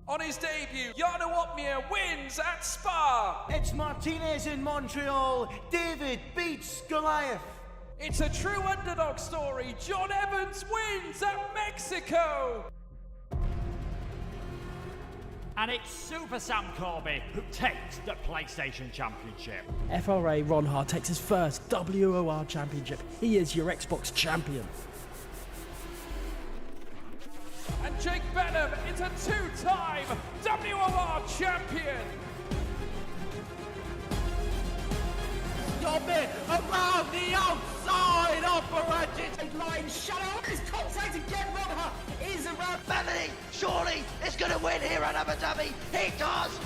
On his debut, Jarno Uppbeat wins at Spa. It's Martinez in Montreal. David beats Goliath. It's a true underdog story. John Evans wins at Mexico. And it's Super Sam Corby who takes the PlayStation Championship. FRA Ronhard takes his first WOR Championship. He is your Xbox champion. And Jake Benham is a two-time WOR champion. Stop it! Around the outside operated line shadow is contact again. Ronhard is around. Bethany, surely is going to win here at Abu Dhabi. He does.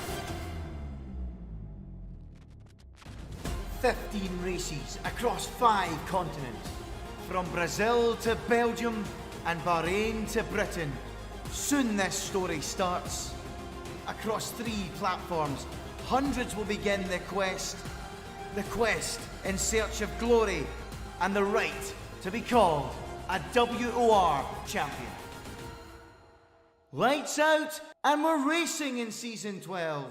15 races across 5 continents. From Brazil to Belgium and Bahrain to Britain. Soon this story starts. Across 3 platforms, hundreds will begin the quest. The quest in search of glory and the right to be called a WOR champion. Lights out, and we're racing in Season 12.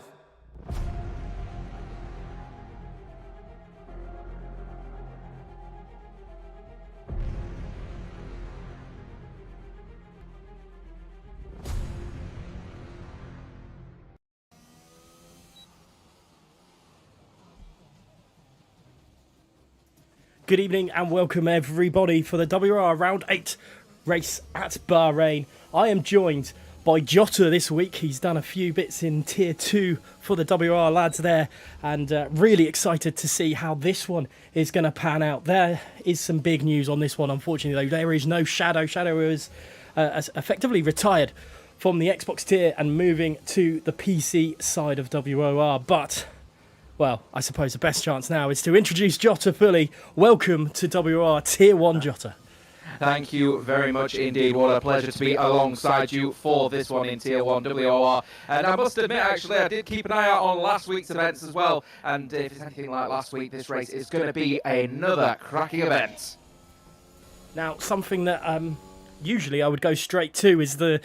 Good evening and welcome everybody for the WR Round 8 race at Bahrain. I am joined by Jota this week. He's done a few bits in Tier 2 for the WR lads there, and really excited to see how this one is going to pan out. There is some big news on this one, unfortunately, though. There is no Shadow. Shadow is effectively retired from the Xbox tier and moving to the PC side of WOR, but... well, I suppose the best chance now is to introduce Jota fully. Welcome to WR Tier 1, Jota. Thank you very much indeed. What a pleasure to be alongside you for this one in Tier 1 WOR. And I must admit, actually, I did keep an eye out on last week's events as well. And if it's anything like last week, this race is going to be another cracking event. Now, something that usually I would go straight to is the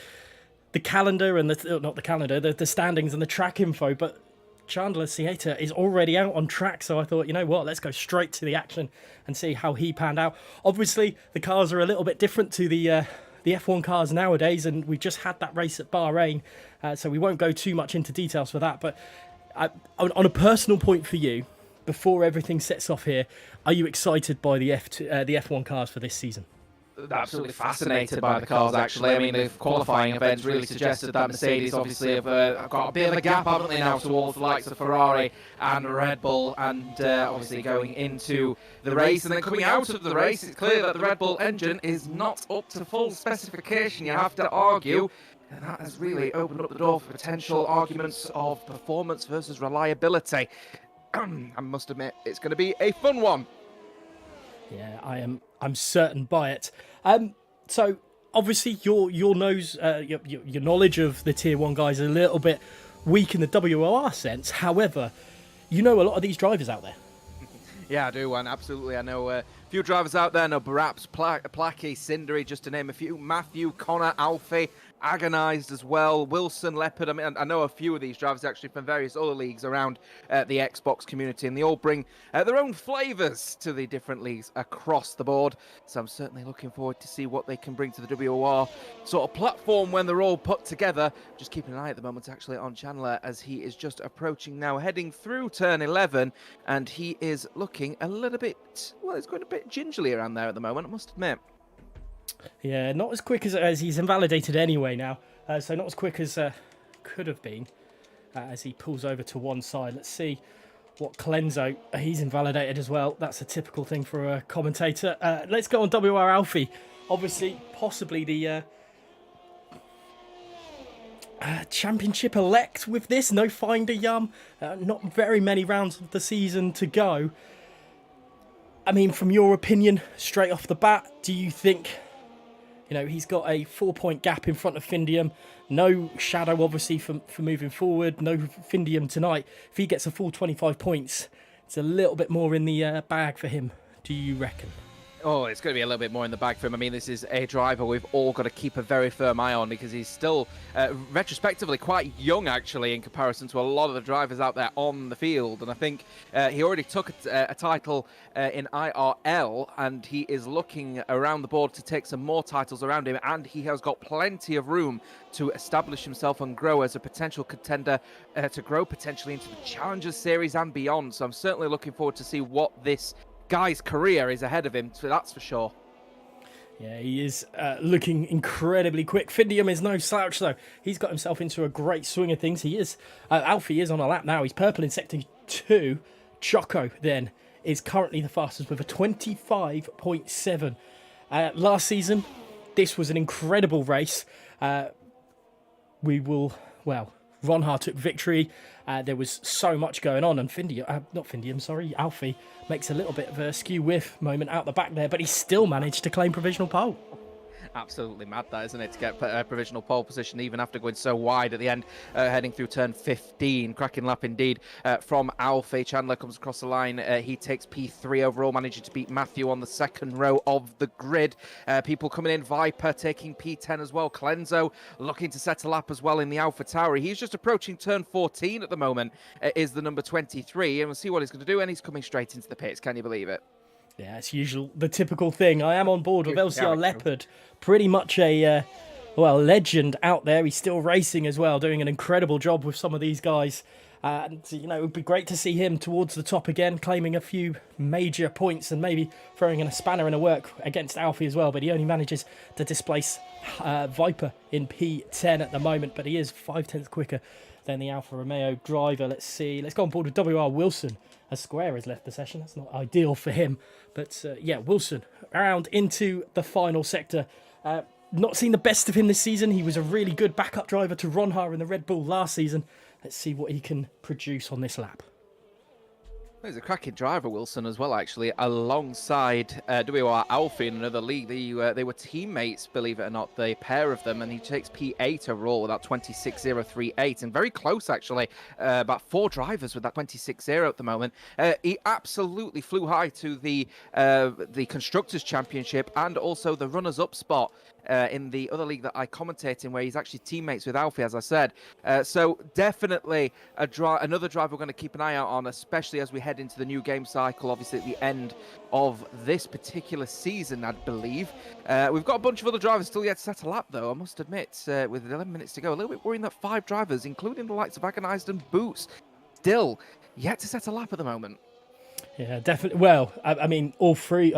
calendar and the standings and the track info, but Chandler Sieta is already out on track, so I thought, you know what, let's go straight to the action and see how he panned out. Obviously, the cars are a little bit different to the F1 cars nowadays, and we just had that race at Bahrain, so we won't go too much into details for that. But on a personal point for you, before everything sets off here, are you excited by the F1 cars for this season? Absolutely fascinated by the cars, actually. I mean, the qualifying events really suggested that Mercedes obviously have got a bit of a gap, haven't they, now towards the likes of Ferrari and Red Bull, and obviously going into the race and then coming out of the race, it's clear that the Red Bull engine is not up to full specification, you have to argue. And that has really opened up the door for potential arguments of performance versus reliability. I must admit, it's going to be a fun one. Yeah, I'm certain by it. So obviously your knowledge of the Tier 1 guys is a little bit weak in the WOR sense. However, you know a lot of these drivers out there. Yeah, I do, and absolutely. I know a few drivers out there. I know Baraps, Placky, Cindery, just to name a few. Matthew, Connor, Alfie, Agonized as well, Wilson, Leopard. I mean, I know a few of these drivers actually from various other leagues around the Xbox community, and they all bring their own flavours to the different leagues across the board. So I'm certainly looking forward to see what they can bring to the WOR sort of platform when they're all put together. Just keeping an eye at the moment actually on Chandler as he is just approaching now, heading through turn 11, and he is looking a little bit, well, it's going a bit gingerly around there at the moment, I must admit. Yeah, not as quick as he's invalidated anyway now, so not as quick as could have been as he pulls over to one side. Let's see what Clenzo, he's invalidated as well. That's a typical thing for a commentator. Let's go on WR Alfie. Obviously, possibly the championship elect with this. No Finder Yum. Not very many rounds of the season to go. I mean, from your opinion, straight off the bat, do you think, you know, he's got a 4-point gap in front of Findium, no Shadow obviously for moving forward, no Findium tonight. If he gets a full 25 points, it's a little bit more in the bag for him, do you reckon? Oh, it's going to be a little bit more in the bag for him. I mean, this is a driver we've all got to keep a very firm eye on because he's still retrospectively quite young, actually, in comparison to a lot of the drivers out there on the field. And I think he already took a title in IRL, and he is looking around the board to take some more titles around him. And he has got plenty of room to establish himself and grow as a potential contender, to grow potentially into the Challengers Series and beyond. So I'm certainly looking forward to see what this guy's career is ahead of him, so that's for sure. Yeah, he is looking incredibly quick. Findium is no slouch, though. He's got himself into a great swing of things. He is. Alfie is on a lap now. He's purple in Sector 2. Choco, then, is currently the fastest with a 25.7. Last season, this was an incredible race. Ronha took victory. There was so much going on, and Alfie makes a little bit of a skew whiff moment out the back there, but he still managed to claim provisional pole. Absolutely mad, that, isn't it, to get a provisional pole position even after going so wide at the end, heading through turn 15. Cracking lap indeed from Alfie. Chandler comes across the line. He takes P3 overall, managing to beat Matthew on the second row of the grid. People coming in. Viper taking P10 as well. Clenzo looking to set a lap as well in the Alpha Tauri. He's just approaching turn 14 at the moment, is the number 23, and we'll see what he's going to do, and he's coming straight into the pits. Can you believe it? Yeah, it's usual, the typical thing. I am on board with LCR Leopard. Pretty much a, legend out there. He's still racing as well, doing an incredible job with some of these guys. And, it would be great to see him towards the top again, claiming a few major points and maybe throwing in a spanner in the work against Alfie as well. But he only manages to displace Viper in P10 at the moment. But he is 5/10 quicker than the Alfa Romeo driver. Let's see. Let's go on board with WR Wilson. A Square has left the session. That's not ideal for him. But, Wilson around into the final sector. Not seen the best of him this season. He was a really good backup driver to Ronha in the Red Bull last season. Let's see what he can produce on this lap. He's a cracking driver, Wilson, as well, actually, alongside WR Alfie in another league. They were teammates, believe it or not, the pair of them, and he takes P8 overall with that 26.038, and very close, actually. About 4 drivers with that 26.0 at the moment. He absolutely flew high to the Constructors' Championship and also the runners-up spot in the other league that I commentate in, where he's actually teammates with Alfie, as I said. So definitely another driver we're going to keep an eye out on, especially as we head into the new game cycle, obviously at the end of this particular season, I believe. We've got a bunch of other drivers still yet to set a lap, though, I must admit, with 11 minutes to go. A little bit worrying that 5 drivers, including the likes of Agonized and Boots, still yet to set a lap at the moment. Yeah, definitely. Well, I mean, all 5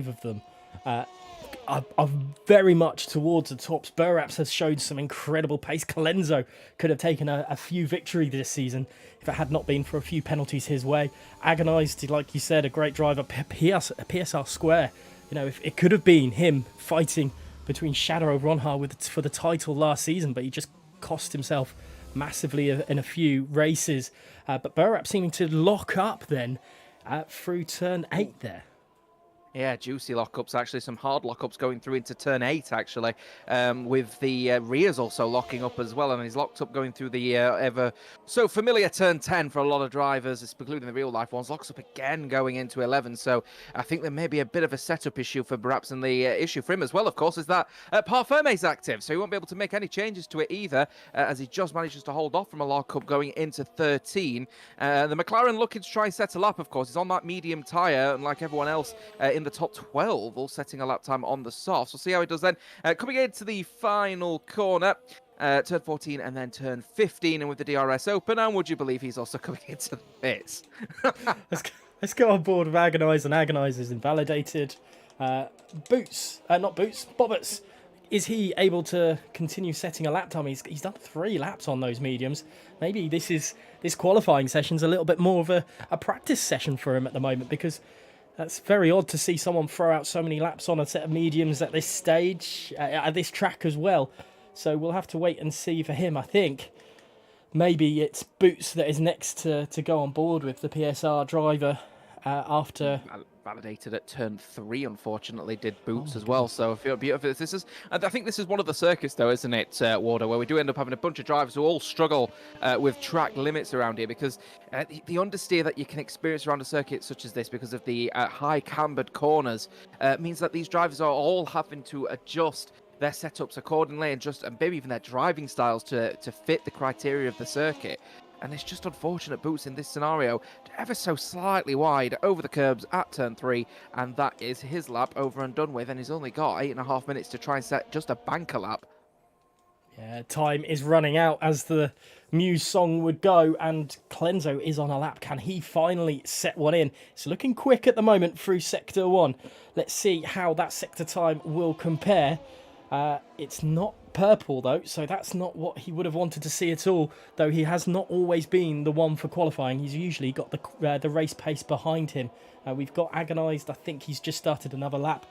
of them are very much towards the tops. Burraps has showed some incredible pace. Colenso could have taken a few victories this season if it had not been for a few penalties his way. Agonized, like you said, a great driver. PSR Square, if it could have been him fighting between Shadow and Ronha for the title last season, but he just cost himself massively in a few races. But Burrap seeming to lock up then through turn 8 there. Yeah, juicy lockups, actually. Some hard lockups going through into turn 8, actually, with the rears also locking up as well. And he's locked up going through the ever so familiar turn 10 for a lot of drivers, including the real-life ones. Locks up again going into 11. So I think there may be a bit of a setup issue for perhaps, and the issue for him as well, of course, is that Parfumé active. So he won't be able to make any changes to it either, as he just manages to hold off from a lockup going into 13. The McLaren looking to try and set a lap, of course. He's on that medium tyre, and like everyone else in the top 12, all setting a lap time on the softs. We'll see how he does then. Coming into the final corner, turn 14 and then turn 15, and with the DRS open, and would you believe he's also coming into the pits? Let's go on board with Agonize, and Agonize is invalidated. Bobbits. Is he able to continue setting a lap time? He's done 3 laps on those mediums. Maybe this qualifying session's a little bit more of a practice session for him at the moment, because that's very odd to see someone throw out so many laps on a set of mediums at this stage, at this track as well. So we'll have to wait and see for him. I think maybe it's Boots that is next to go on board with the PSR driver after validated at turn 3, unfortunately, did Boots as well. So this is, and I think this is one of the circuits, though, isn't it, Warder, where we do end up having a bunch of drivers who all struggle with track limits around here, because the understeer that you can experience around a circuit such as this, because of the high cambered corners, means that these drivers are all having to adjust their setups accordingly, and maybe even their driving styles to fit the criteria of the circuit. And it's just unfortunate Boots in this scenario, ever so slightly wide over the curbs at turn 3, and that is his lap over and done with, and he's only got 8.5 minutes to try and set just a banker lap. Yeah, time is running out, as the Muse song would go, and Clenzo is on a lap. Can he finally set one in? It's looking quick at the moment through Sector 1. Let's see how that sector time will compare. It's not purple, though, so that's not what he would have wanted to see at all, though he has not always been the one for qualifying. He's usually got the race pace behind him. We've got Agonised. I think he's just started another lap.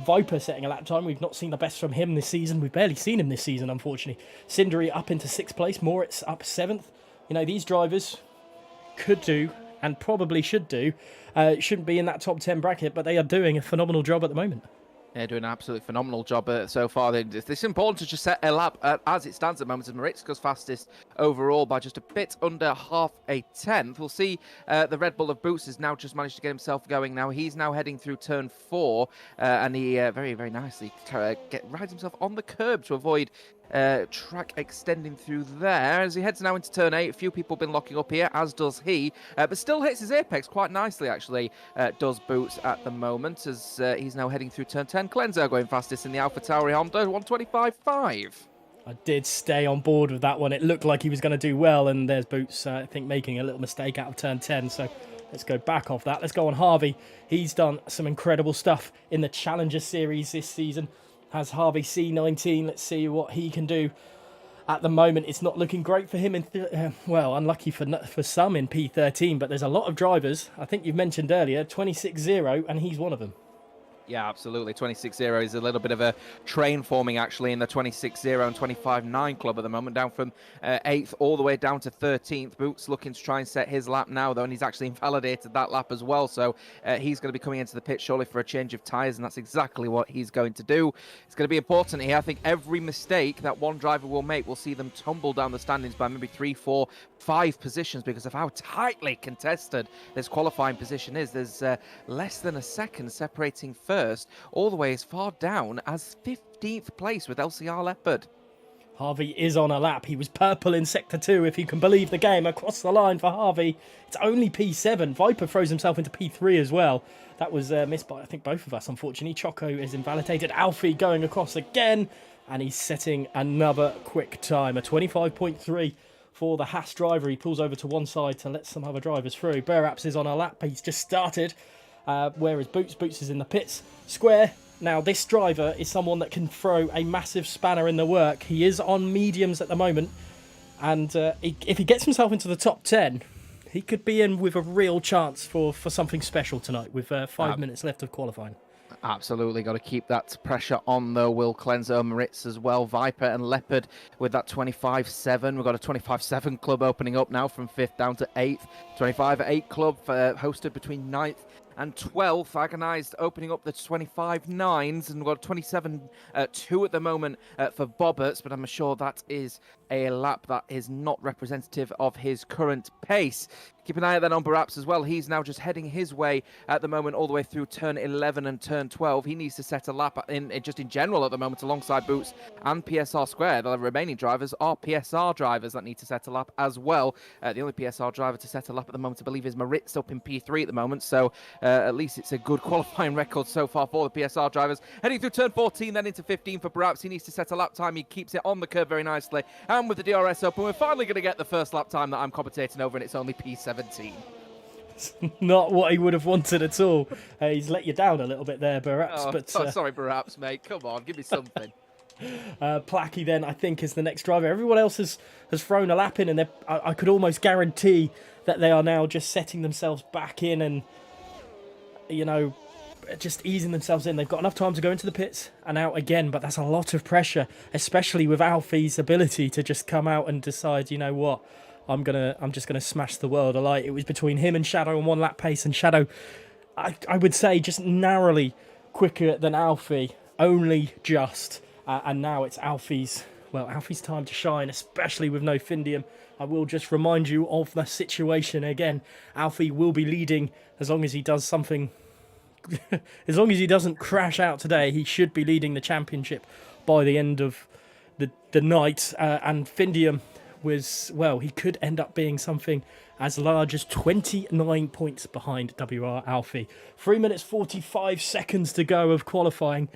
Viper setting a lap time. We've not seen the best from him this season. We've barely seen him this season, unfortunately. Cindery up into 6th place. Moritz up 7th. You know, these drivers could do, and probably should do, shouldn't be in that top 10 bracket, but they are doing a phenomenal job at the moment. They're doing an absolutely phenomenal job so far. It's important to just set a lap as it stands at the moment, as Moritz goes fastest overall by just a bit under half a tenth. We'll see the Red Bull of Boots has now just managed to get himself going. Now he's now heading through turn 4, and he very, very nicely rides himself on the curb to avoid track extending through there. As he heads now into turn 8, a few people have been locking up here, as does he, but still hits his apex quite nicely, actually, does Boots at the moment, as he's now heading through turn 10. Clenzo going fastest in the Alpha Tauri Honda, 125.5. I did stay on board with that one. It looked like he was going to do well, and there's Boots, I think, making a little mistake out of turn 10, so let's go back off that. Let's go on Harvey. He's done some incredible stuff in the Challenger Series this season. Has Harvey C19. Let's see what he can do. At the moment, it's not looking great for him. Well, unlucky for some in P13, but there's a lot of drivers. I think you've mentioned earlier, 26-0, and he's one of them. Yeah, absolutely. 26-0 is a little bit of a train forming, actually, in the 26-0 and 25-9 club at the moment, down from 8th all the way down to 13th. Boots looking to try and set his lap now, though, and he's actually invalidated that lap as well. So he's going to be coming into the pit shortly for a change of tyres, and that's exactly what he's going to do. It's going to be important here. I think every mistake that one driver will make will see them tumble down the standings by maybe 3, 4, 5 positions because of how tightly contested this qualifying position is. There's less than a second separating first, all the way as far down as 15th place with LCR Leopard. Harvey is on a lap. He was purple in Sector 2, if you can believe the game. Across the line for Harvey. It's only P7. Viper throws himself into P3 as well. That was missed by, I think, both of us, unfortunately. Choco is invalidated. Alfie going across again, and he's setting another quick time. A 25.3 for the Haas driver. He pulls over to one side to let some other drivers through. Burraps is on a lap. He's just started. Whereas Boots is in the pits square. Now, this driver is someone that can throw a massive spanner in the work. He is on mediums at the moment, and if he gets himself into the top 10, he could be in with a real chance for something special tonight with 5 minutes left of qualifying. Absolutely, got to keep that pressure on, though. Will Clenzo, Moritz as well, Viper and Leopard with that 25-7. We've got a 25-7 club opening up now from 5th down to 8th. 25-8 club hosted between 9th and 12th. Agonized opening up the 25-9s, and we've got 27-2 at the moment for Bobberts, but I'm sure that is a lap that is not representative of his current pace. Keep an eye out then on Baraps as well. He's now just heading his way at the moment all the way through turn 11 and turn 12. He needs to set a lap just in general at the moment alongside Boots and PSR Square. The remaining drivers are PSR drivers that need to set a lap as well. The only PSR driver to set a lap at the moment, I believe, is Moritz up in P3 at the moment. So at least it's a good qualifying record so far for the PSR drivers. Heading through turn 14, then into 15 for Baraps. He needs to set a lap time. He keeps it on the curve very nicely. And with the DRS open, we're finally going to get the first lap time that I'm commentating over, and it's only P17. Not what he would have wanted at all. He's let you down a little bit there, Baraps. Sorry, Baraps, mate. Come on, give me something. Placky then, I think, is the next driver. Everyone else has thrown a lap in, and I could almost guarantee that they are now just setting themselves back in and, you know, just easing themselves in. They've got enough time to go into the pits and out again, but that's a lot of pressure, especially with Alfie's ability to just come out and decide, you know what, I'm just gonna smash the world alight. It was between him and Shadow on one lap pace, and Shadow, I would say just narrowly quicker than Alfie, only just. And now it's Alfie's time to shine, especially with no Findium. I will just remind you of the situation again. Alfie will be leading as long as he does something. As long as he doesn't crash out today, he should be leading the championship by the end of the night. And Findium was, well, he could end up being something as large as 29 points behind WR Alfie. 3 minutes 45 seconds to go of qualifying.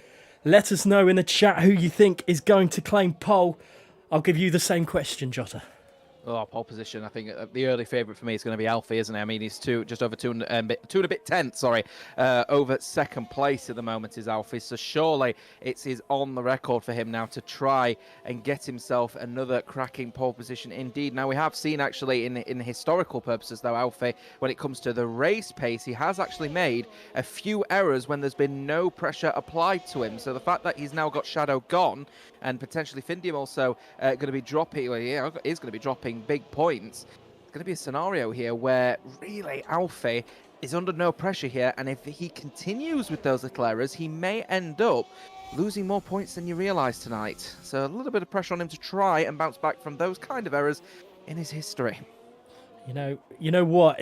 Let us know in the chat who you think is going to claim pole. I'll give you the same question, Jota. Oh, pole position. I think the early favourite for me is going to be Alfie, isn't it? I mean, he's just over two and a bit tenths, over second place at the moment is Alfie. So surely it's on the record for him now to try and get himself another cracking pole position indeed. Now, we have seen actually in historical purposes, though, Alfie, when it comes to the race pace, he has actually made a few errors when there's been no pressure applied to him. So the fact that he's now got Shadow gone and potentially Findium also going to be dropping, well, yeah, is going to be dropping big points. It's going to be a scenario here where really Alfie is under no pressure here, and if he continues with those little errors, he may end up losing more points than you realise tonight. So a little bit of pressure on him to try and bounce back from those kind of errors in his history. You know what?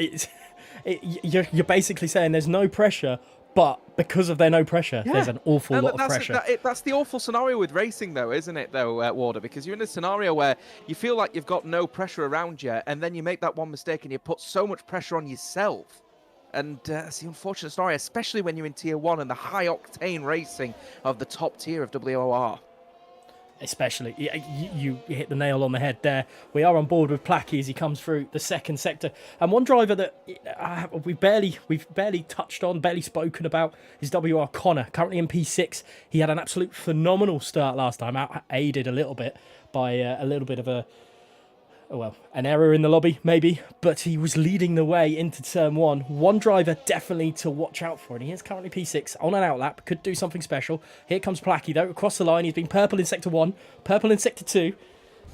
You're basically saying there's no pressure, but because of their no pressure, there's an awful lot of pressure. That's the awful scenario with racing, though, isn't it, Warder? Because you're in a scenario where you feel like you've got no pressure around you, and then you make that one mistake and you put so much pressure on yourself. And it's the unfortunate story, especially when you're in Tier 1 and the high-octane racing of the top tier of WOR. Especially, you hit the nail on the head there. We are on board with Placky as he comes through the second sector. And one driver that we've barely touched on, barely spoken about, is WR Connor, currently in P6. He had an absolute phenomenal start last time, aided a little bit by a little bit of an error in the lobby, maybe, but he was leading the way into turn one. One driver definitely to watch out for, and he is currently P6 on an outlap, could do something special. Here comes Placky, though, across the line. He's been purple in Sector 1, purple in Sector 2.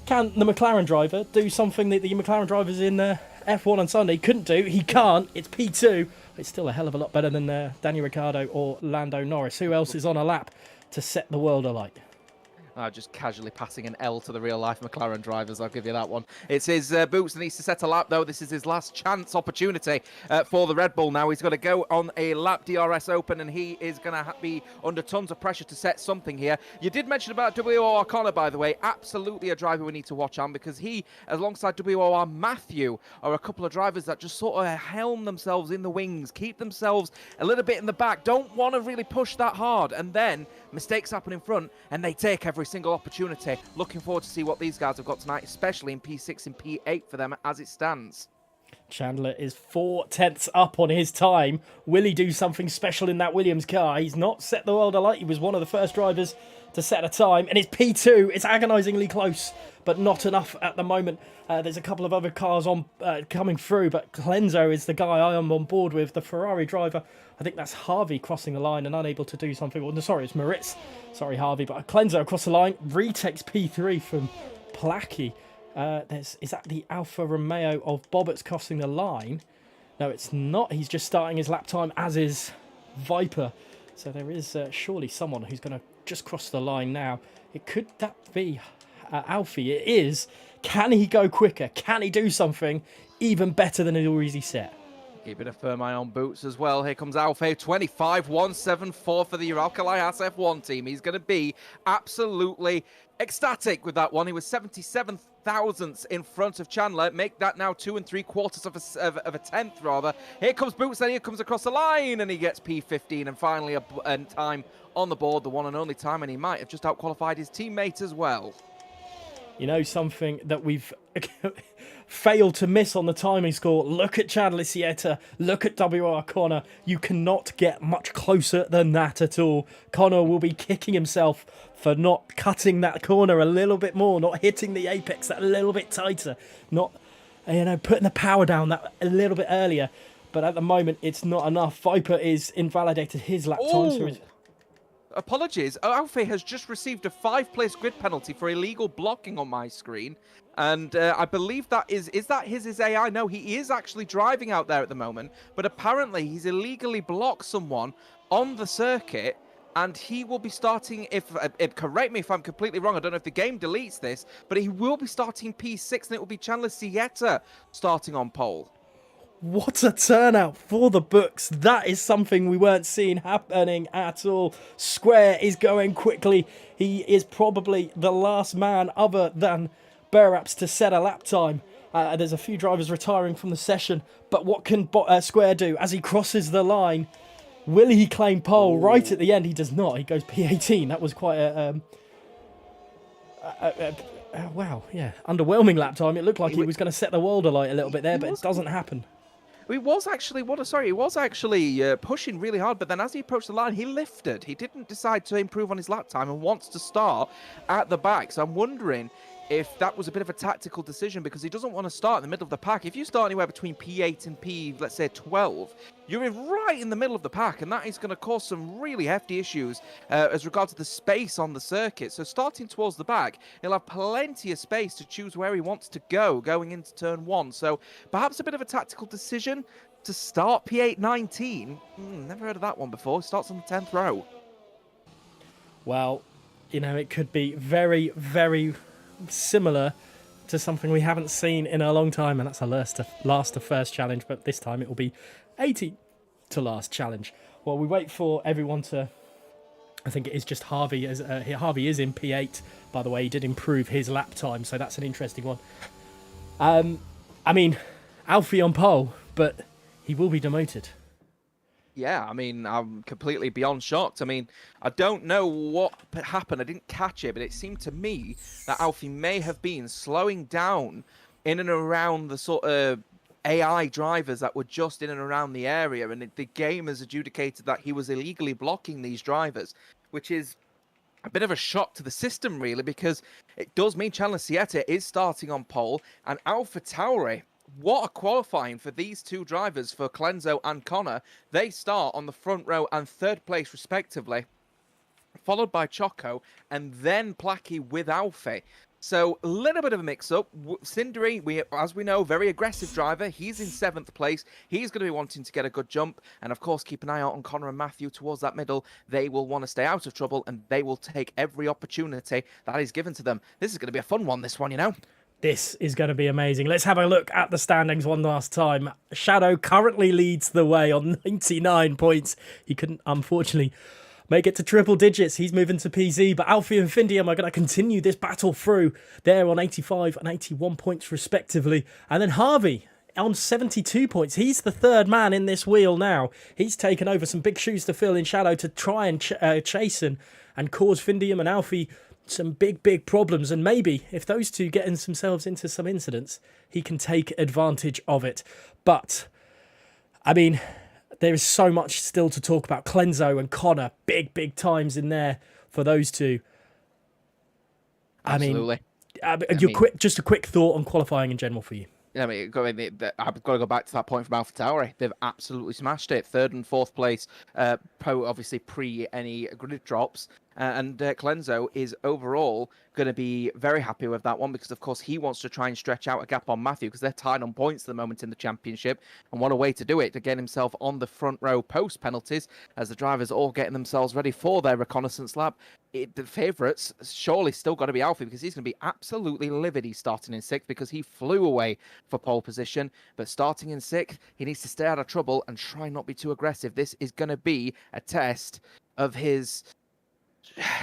Can the McLaren driver do something that the McLaren drivers in F1 on Sunday couldn't do? He can't. It's P2. It's still a hell of a lot better than Daniel Ricciardo or Lando Norris. Who else is on a lap to set the world alight? Just casually passing an L to the real-life McLaren drivers, I'll give you that one. It's his Boots that needs to set a lap, though. This is his last chance opportunity for the Red Bull now. He's got to go on a lap DRS Open, and he is going to be under tons of pressure to set something here. You did mention about WOR Connor, by the way. Absolutely a driver we need to watch on, because he, alongside WOR Matthew, are a couple of drivers that just sort of helm themselves in the wings, keep themselves a little bit in the back, don't want to really push that hard, and then mistakes happen in front, and they take every single opportunity. Looking forward to see what these guys have got tonight, especially in P6 and P8 for them as it stands. Chandler is 4/10 up on his time. Will he do something special in that Williams car? He's not set the world alight. He was one of the first drivers to set a time, and it's P2. It's agonisingly close, but not enough at the moment. There's a couple of other cars on coming through, but Clenzo is the guy I am on board with, the Ferrari driver. I think that's Harvey crossing the line and unable to do something. Well, no, sorry, it's Moritz. Sorry, Harvey, but Clenzo across the line retakes P3 from Placky. Is that the Alfa Romeo of Bobbitt's crossing the line? No, it's not. He's just starting his lap time, as is Viper. So there is surely someone who's going to just cross the line now. Could that be Alfie? It is. Can he go quicker? Can he do something even better than he's already set? Keeping a firm eye on Boots as well. Here comes Alfie, 25.174 for the Uralkali Haas F1 team. He's going to be absolutely ecstatic with that one. He was 77 thousandths in front of Chandler. Make that now 2 3/4 of a tenth, rather. Here comes Boots, and he comes across the line, and he gets P15, and finally a time on the board, the one and only time, and he might have just outqualified his teammate as well. You know, something that we've failed to miss on the timing score. Look at Chandler Sieta. Look at WR Connor. You cannot get much closer than that at all. Connor will be kicking himself for not cutting that corner a little bit more, not hitting the apex that a little bit tighter, not, putting the power down that a little bit earlier. But at the moment, it's not enough. Viper is invalidated his lap time. So apologies. Alfie has just received a 5-place grid penalty for illegal blocking on my screen. And I believe that is that his AI? No, he is actually driving out there at the moment. But apparently he's illegally blocked someone on the circuit. And he will be starting, correct me if I'm completely wrong, I don't know if the game deletes this, but he will be starting P6 and it will be Chandler Sieta starting on pole. What a turnout for the books. That is something we weren't seeing happening at all. Square is going quickly. He is probably the last man other than Burraps to set a lap time. There's a few drivers retiring from the session, but what can Square do as he crosses the line? Will he claim pole right at the end? He does not. He goes P18. That was quite a wow, yeah, underwhelming lap time. It looked like he was going to set the world alight a little bit there, but it doesn't happen. He was actually pushing really hard, but then as he approached the line, he lifted. He didn't decide to improve on his lap time and wants to start at the back. So I'm wondering if that was a bit of a tactical decision because he doesn't want to start in the middle of the pack. If you start anywhere between P8 and let's say 12, you're right in the middle of the pack, and that is going to cause some really hefty issues as regards to the space on the circuit. So starting towards the back, he'll have plenty of space to choose where he wants to go going into turn 1. So perhaps a bit of a tactical decision to start P8 19. Never heard of that one before. Starts on the 10th row. Well, you know, it could be very, very similar to something we haven't seen in a long time, and that's a last to first challenge, but this time it will be 80 to last challenge. Well, we wait for everyone to, I think it is just Harvey, as Harvey is in P8, by the way. He did improve his lap time, so that's an interesting one. I mean, Alfie on pole, but he will be demoted. Yeah, I mean, I'm completely beyond shocked. I mean, I don't know what happened. I didn't catch it, but it seemed to me that Alfie may have been slowing down in and around the sort of AI drivers that were just in and around the area, and the game has adjudicated that he was illegally blocking these drivers, which is a bit of a shock to the system, really, because it does mean Chandler Sieta is starting on pole, and Alpha Tauri, what a qualifying for these two drivers, for Clenzo and Connor. They start on the front row and third place, respectively, followed by Choco, and then Placky with Alfie. So, a little bit of a mix-up. Cindery, as we know, very aggressive driver. He's in 7th place. He's going to be wanting to get a good jump. And, of course, keep an eye out on Connor and Matthew towards that middle. They will want to stay out of trouble, and they will take every opportunity that is given to them. This is going to be a fun one, this one, you know? This is going to be amazing. Let's have a look at the standings one last time. Shadow currently leads the way on 99 points. He couldn't, unfortunately, make it to triple digits. He's moving to PZ, but Alfie and Findium are going to continue this battle through. They're on 85 and 81 points, respectively. And then Harvey on 72 points. He's the third man in this wheel now. He's taken over some big shoes to fill in Shadow to try and chase and cause Findium and Alfie some big problems, and maybe if those two get themselves into some incidents, he can take advantage of it. But I mean, there is so much still to talk about. Clenzo and Connor, big times in there for those two. Absolutely. Just a quick thought on qualifying in general for you. I mean, I've got to go back to that point from Alpha Tauri. They've absolutely smashed it. 3rd and 4th place, obviously pre any grid drops. And Clenzo is overall going to be very happy with that one because, of course, he wants to try and stretch out a gap on Matthew because they're tied on points at the moment in the championship. And what a way to do it, to get himself on the front row post penalties as the drivers are all getting themselves ready for their reconnaissance lap. The favourites surely still got to be Alfie because he's going to be absolutely livid. He's starting in 6th because he flew away for pole position. But starting in 6th, he needs to stay out of trouble and try not be too aggressive. This is going to be a test of his,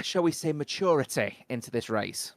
shall we say, maturity into this race.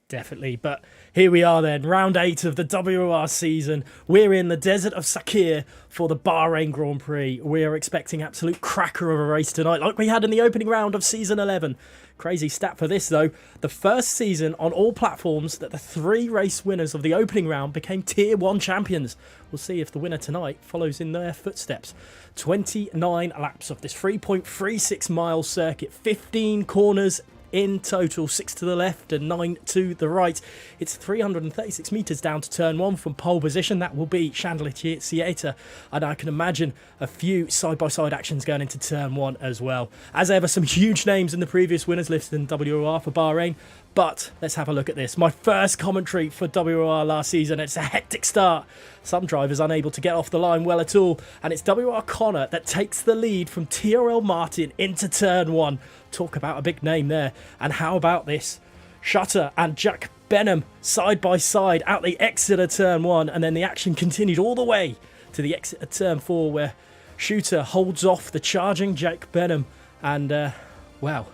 Definitely, but here we are then, round 8 of the WOR season. We're in the desert of Sakir for the Bahrain Grand Prix. We are expecting absolute cracker of a race tonight, like we had in the opening round of season 11. Crazy stat for this though, the first season on all platforms that the 3 race winners of the opening round became Tier 1 champions. We'll see if the winner tonight follows in their footsteps. 29 laps of this 3.36 mile circuit, 15 corners in total, 6 to the left and 9 to the right. It's 336 metres down to turn 1 from pole position. That will be Chandler Theatre, and I can imagine a few side-by-side actions going into turn 1 as well. As ever, some huge names in the previous winners list in WOR for Bahrain. But let's have a look at this. My first commentary for WOR last season. It's a hectic start. Some drivers unable to get off the line well at all. And it's WOR Connor that takes the lead from TRL Martin into turn 1. Talk about a big name there. And how about this? Shutter and Jack Benham side by side out the exit of turn 1. And then the action continued all the way to the exit of turn 4, where Shooter holds off the charging Jack Benham. And, wow.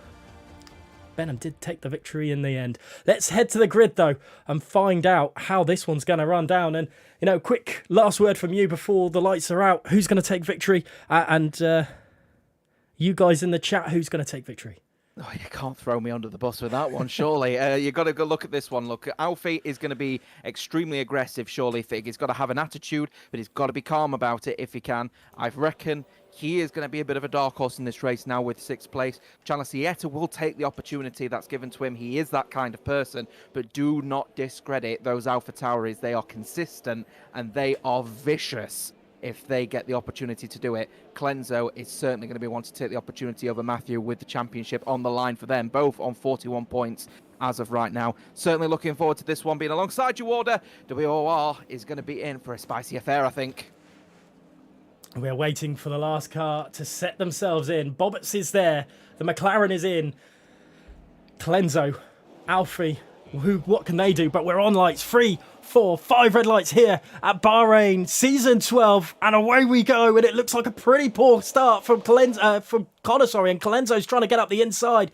Benham did take the victory in the end. Let's head to the grid, though, and find out how this one's going to run down. And, you know, quick last word from you before the lights are out. Who's going to take victory? You guys in the chat, who's going to take victory? Oh, you can't throw me under the bus with that one, surely. You've got to go look at this one. Look, Alfie is going to be extremely aggressive, surely. Fig. He's got to have an attitude, but he's got to be calm about it if he can. I reckon he is going to be a bit of a dark horse in this race now with 6th place. Chandler Theatre will take the opportunity that's given to him. He is that kind of person, but do not discredit those Alpha Tauris. They are consistent and they are vicious if they get the opportunity to do it. Clenzo is certainly going to be wanting to take the opportunity over Matthew with the championship on the line for them, both on 41 points as of right now. Certainly looking forward to this one being alongside you, Order. WOR is going to be in for a spicy affair, I think. We're waiting for the last car to set themselves in. Bobbitt's is there. The McLaren is in. Clenzo, Alfie, what can they do? But we're on lights. 3, 4, 5 red lights here at Bahrain, season 12, and away we go. And it looks like a pretty poor start from Connor, and Clenzo's trying to get up the inside,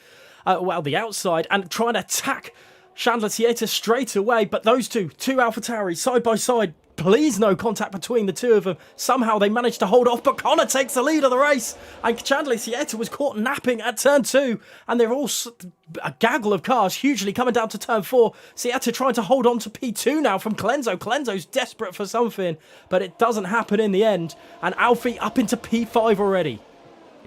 the outside, and trying to attack Chandler Theatre straight away. But those two Alpha Tauri side by side. Please no contact between the two of them. Somehow they managed to hold off, but Connor takes the lead of the race. And Chandler Theatre was caught napping at turn 2. And they're all a gaggle of cars hugely coming down to turn 4. Theatre trying to hold on to P2 now from Clenzo. Clenzo's desperate for something, but it doesn't happen in the end. And Alfie up into P5 already.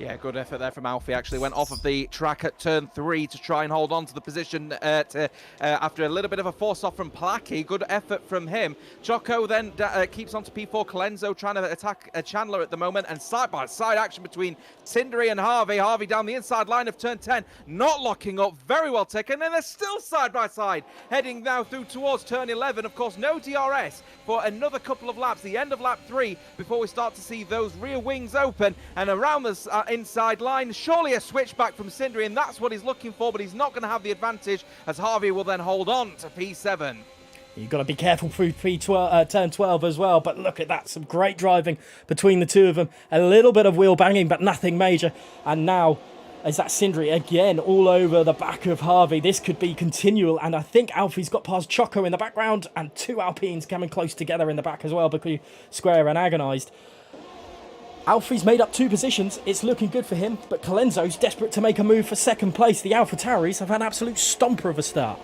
Yeah, good effort there from Alfie. Actually went off of the track at turn 3 to try and hold on to the position after a little bit of a force off from Placky. Good effort from him. Choco then keeps on to P4. Clenzo trying to attack Chandler at the moment, and side-by-side action between Cindery and Harvey. Harvey down the inside line of turn 10, not locking up, very well taken, and they're still side-by-side, heading now through towards turn 11. Of course, no DRS for another couple of laps, the end of lap 3, before we start to see those rear wings open, and around the inside line, surely a switchback from Cindery, and that's what he's looking for, but he's not going to have the advantage, as Harvey will then hold on to P7. You've got to be careful through turn 12 as well, but look at that, some great driving between the two of them, a little bit of wheel banging, but nothing major, and now is that Cindery again all over the back of Harvey. This could be continual, and I think Alfie's got past Choco in the background, and 2 Alpines coming close together in the back as well, because Square and Agonised. Alfie's made up 2 positions. It's looking good for him, but Clenzo's desperate to make a move for 2nd place. The Alpha Tauris have had an absolute stomper of a start.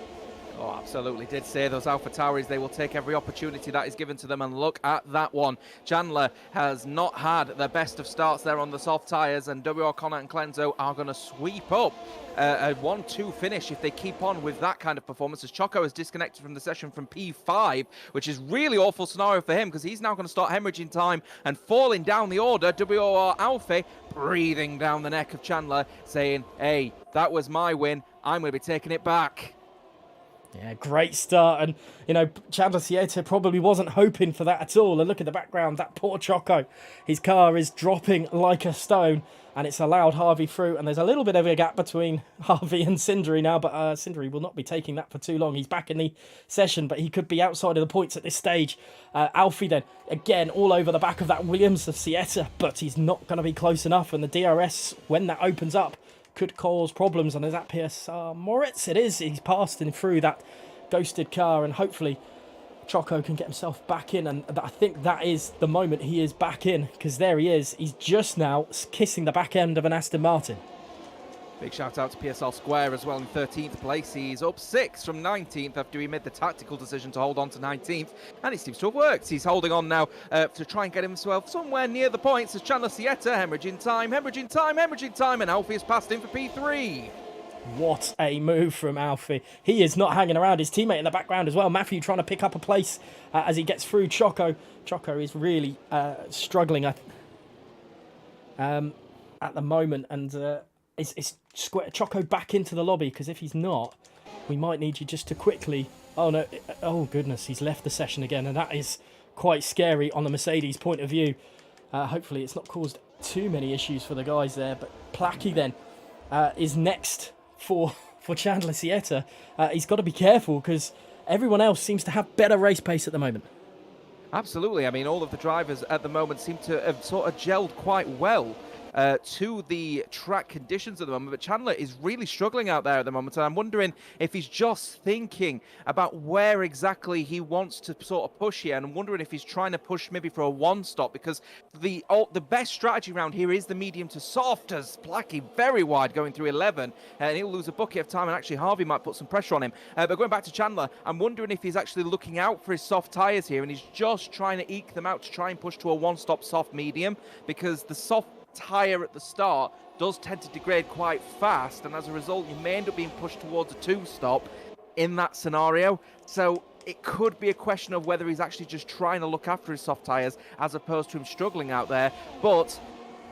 Oh, absolutely. Did say those Alpha Tauris, they will take every opportunity that is given to them, and look at that one. Chandler has not had the best of starts there on the soft tyres, and WR Connor and Clenzo are going to sweep up a 1-2 finish if they keep on with that kind of performance, as Choco is disconnected from the session from P5, which is really awful scenario for him, because he's now going to start hemorrhaging time and falling down the order. WOR Alfie breathing down the neck of Chandler, saying, hey, that was my win, I'm going to be taking it back. Yeah, great start, and, you know, Chandler Theatre probably wasn't hoping for that at all, and look at the background, that poor Choco. His car is dropping like a stone, and it's allowed Harvey through, and there's a little bit of a gap between Harvey and Cindery now, but Cindery will not be taking that for too long. He's back in the session, but he could be outside of the points at this stage. Alfie then, again, all over the back of that Williams of Theatre, but he's not going to be close enough, and the DRS, when that opens up, could cause problems. And is that PSR Moritz? It is. He's passed in through that ghosted car, and hopefully Choco can get himself back in, and I think that is the moment he is back in, because there he is. He's just now kissing the back end of an Aston Martin. Big shout out to PSL Square as well in 13th place. He's up 6 from 19th after he made the tactical decision to hold on to 19th, and it seems to have worked. He's holding on now to try and get himself somewhere near the points as Chandler Theatre hemorrhaging time, and Alfie has passed him for P3. What a move from Alfie. He is not hanging around. His teammate in the background as well. Matthew trying to pick up a place as he gets through Choco. Choco is really struggling at the moment. And is Choco back into the lobby? Because if he's not, we might need you just to quickly... Oh, no. Oh, goodness. He's left the session again. And that is quite scary on the Mercedes point of view. Hopefully it's not caused too many issues for the guys there. But Placky then is next for Chandler Sieta. He's got to be careful because everyone else seems to have better race pace at the moment. Absolutely. I mean, all of the drivers at the moment seem to have sort of gelled quite well to the track conditions at the moment, but Chandler is really struggling out there at the moment, and I'm wondering if he's just thinking about where exactly he wants to sort of push here, and I'm wondering if he's trying to push maybe for a one-stop, because the best strategy around here is the medium to soft, as Placky very wide going through 11, and he'll lose a bucket of time, and actually Harvey might put some pressure on him. But going back to Chandler, I'm wondering if he's actually looking out for his soft tyres here, and he's just trying to eke them out to try and push to a one-stop soft medium, because the soft tyre at the start does tend to degrade quite fast, and as a result you may end up being pushed towards a two-stop in that scenario. So it could be a question of whether he's actually just trying to look after his soft tyres as opposed to him struggling out there. But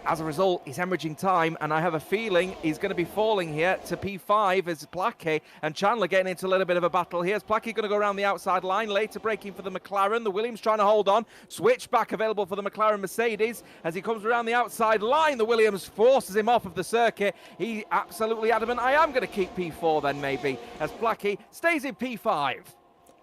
as a result, he's hemorrhaging time, and I have a feeling he's going to be falling here to P5 as Placky and Chandler getting into a little bit of a battle here. Is Placky going to go around the outside line, later breaking for the McLaren. The Williams trying to hold on. Switchback available for the McLaren Mercedes as he comes around the outside line. The Williams forces him off of the circuit. He absolutely adamant, I am going to keep P4 then maybe, as Placky stays in P5.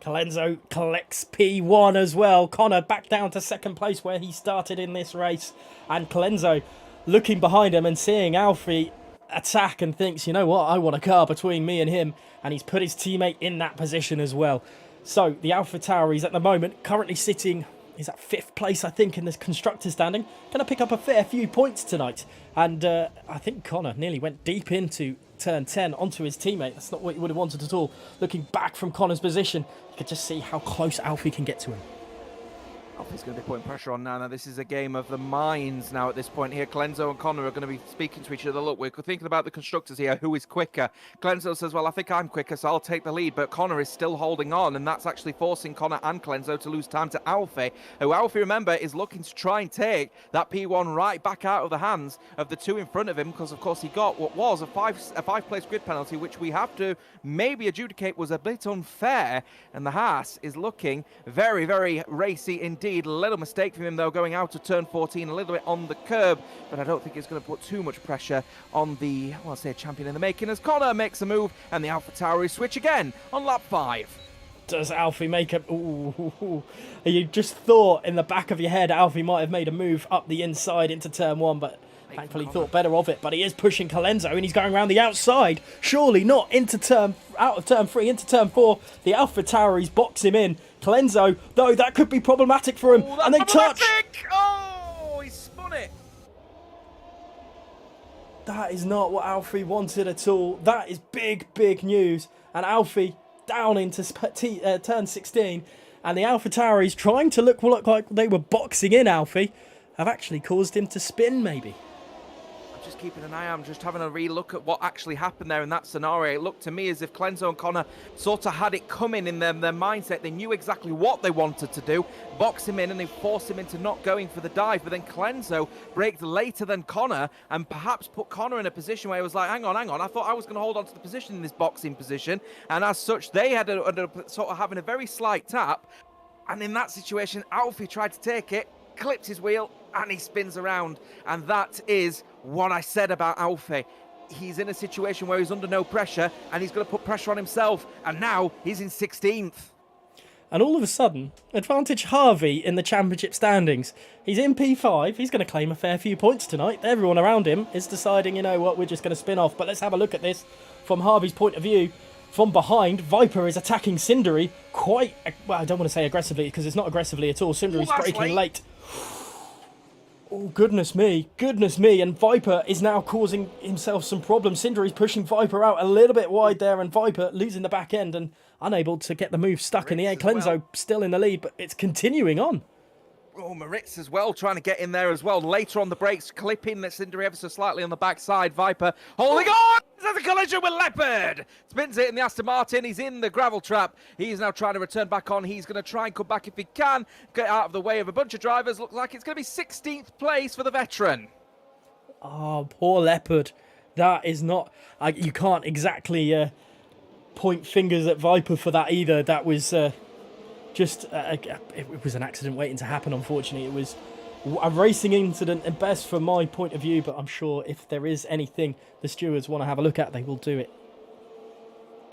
Colenso collects P1 as well. Connor back down to second place where he started in this race. And Colenso looking behind him and seeing Alfie attack and thinks, you know what, I want a car between me and him. And he's put his teammate in that position as well. So the AlphaTauris at the moment currently sitting, is at 5th place, I think, in this constructor standing. Going to pick up a fair few points tonight. And I think Connor nearly went deep into turn 10 onto his teammate. That's not what he would have wanted at all. Looking back from Connor's position, you could just see how close Alfie can get to him. Alfie's going to be putting pressure on now. Now, this is a game of the minds now at this point here. Colenso and Connor are going to be speaking to each other. Look, we're thinking about the constructors here. Who is quicker? Colenso says, well, I think I'm quicker, so I'll take the lead. But Connor is still holding on, and that's actually forcing Connor and Colenso to lose time to Alfie, who Alfie, remember, is looking to try and take that P1 right back out of the hands of the two in front of him, because, of course, he got what was a five-place grid penalty, which we have to maybe adjudicate was a bit unfair. And the Haas is looking very, very racy indeed. A little mistake from him, though, going out of turn 14, a little bit on the curb, but I don't think it's going to put too much pressure on the, well, I'll say a champion in the making, as Connor makes a move, and the AlphaTauri switch again on lap 5. Does Alfie make a... Ooh. You just thought in the back of your head Alfie might have made a move up the inside into turn 1, but thankfully thought better of it. But he is pushing Colenso, and he's going around the outside. Surely not out of turn 3 into turn 4. The AlphaTauris box him in. Colenso, though, that could be problematic for him. Ooh, and they touch. Oh, he spun it. That is not what Alfie wanted at all. That is big, big news. And Alfie down into turn 16. And the AlphaTauris, trying to look like they were boxing in Alfie, have actually caused him to spin, maybe. I'm just keeping an eye out. I'm just having a re-look at what actually happened there in that scenario. It looked to me as if Colenso and Connor sort of had it coming in their mindset. They knew exactly what they wanted to do. Box him in, and they forced him into not going for the dive. But then Colenso braked later than Connor, and perhaps put Connor in a position where he was like, hang on. I thought I was going to hold on to the position in this boxing position. And as such, they had sort of having a very slight tap. And in that situation, Alfie tried to take it, clipped his wheel, and he spins around. And that is what I said about Alfie. He's in a situation where he's under no pressure, and he's going to put pressure on himself, and now he's in 16th. And all of a sudden, advantage Harvey in the championship standings. He's in P5, he's going to claim a fair few points tonight. Everyone around him is deciding, you know what, we're just going to spin off. But let's have a look at this from Harvey's point of view. From behind, Viper is attacking Cindery quite, well, I don't want to say aggressively, because it's not aggressively at all. Cindery's braking late. Oh, goodness me, and Viper is now causing himself some problems. Cindery's pushing Viper out a little bit wide there, and Viper losing the back end and unable to get the move stuck in the air. Colenso still in the lead, but it's continuing on. Oh, Moritz as well, trying to get in there as well. Later on the brakes, clipping that Cindery ever so slightly on the backside. Viper holding on! has a collision with Leopard. Spins it in the Aston Martin. He's in the gravel trap. He's now trying to return back on. He's going to try and come back if he can. Get out of the way of a bunch of drivers. Looks like it's going to be 16th place for the veteran. Oh, poor Leopard. That is not... you can't exactly point fingers at Viper for that either. That was just... it was an accident waiting to happen, unfortunately. It was a racing incident at best from my point of view, but I'm sure if there is anything the stewards want to have a look at, they will do it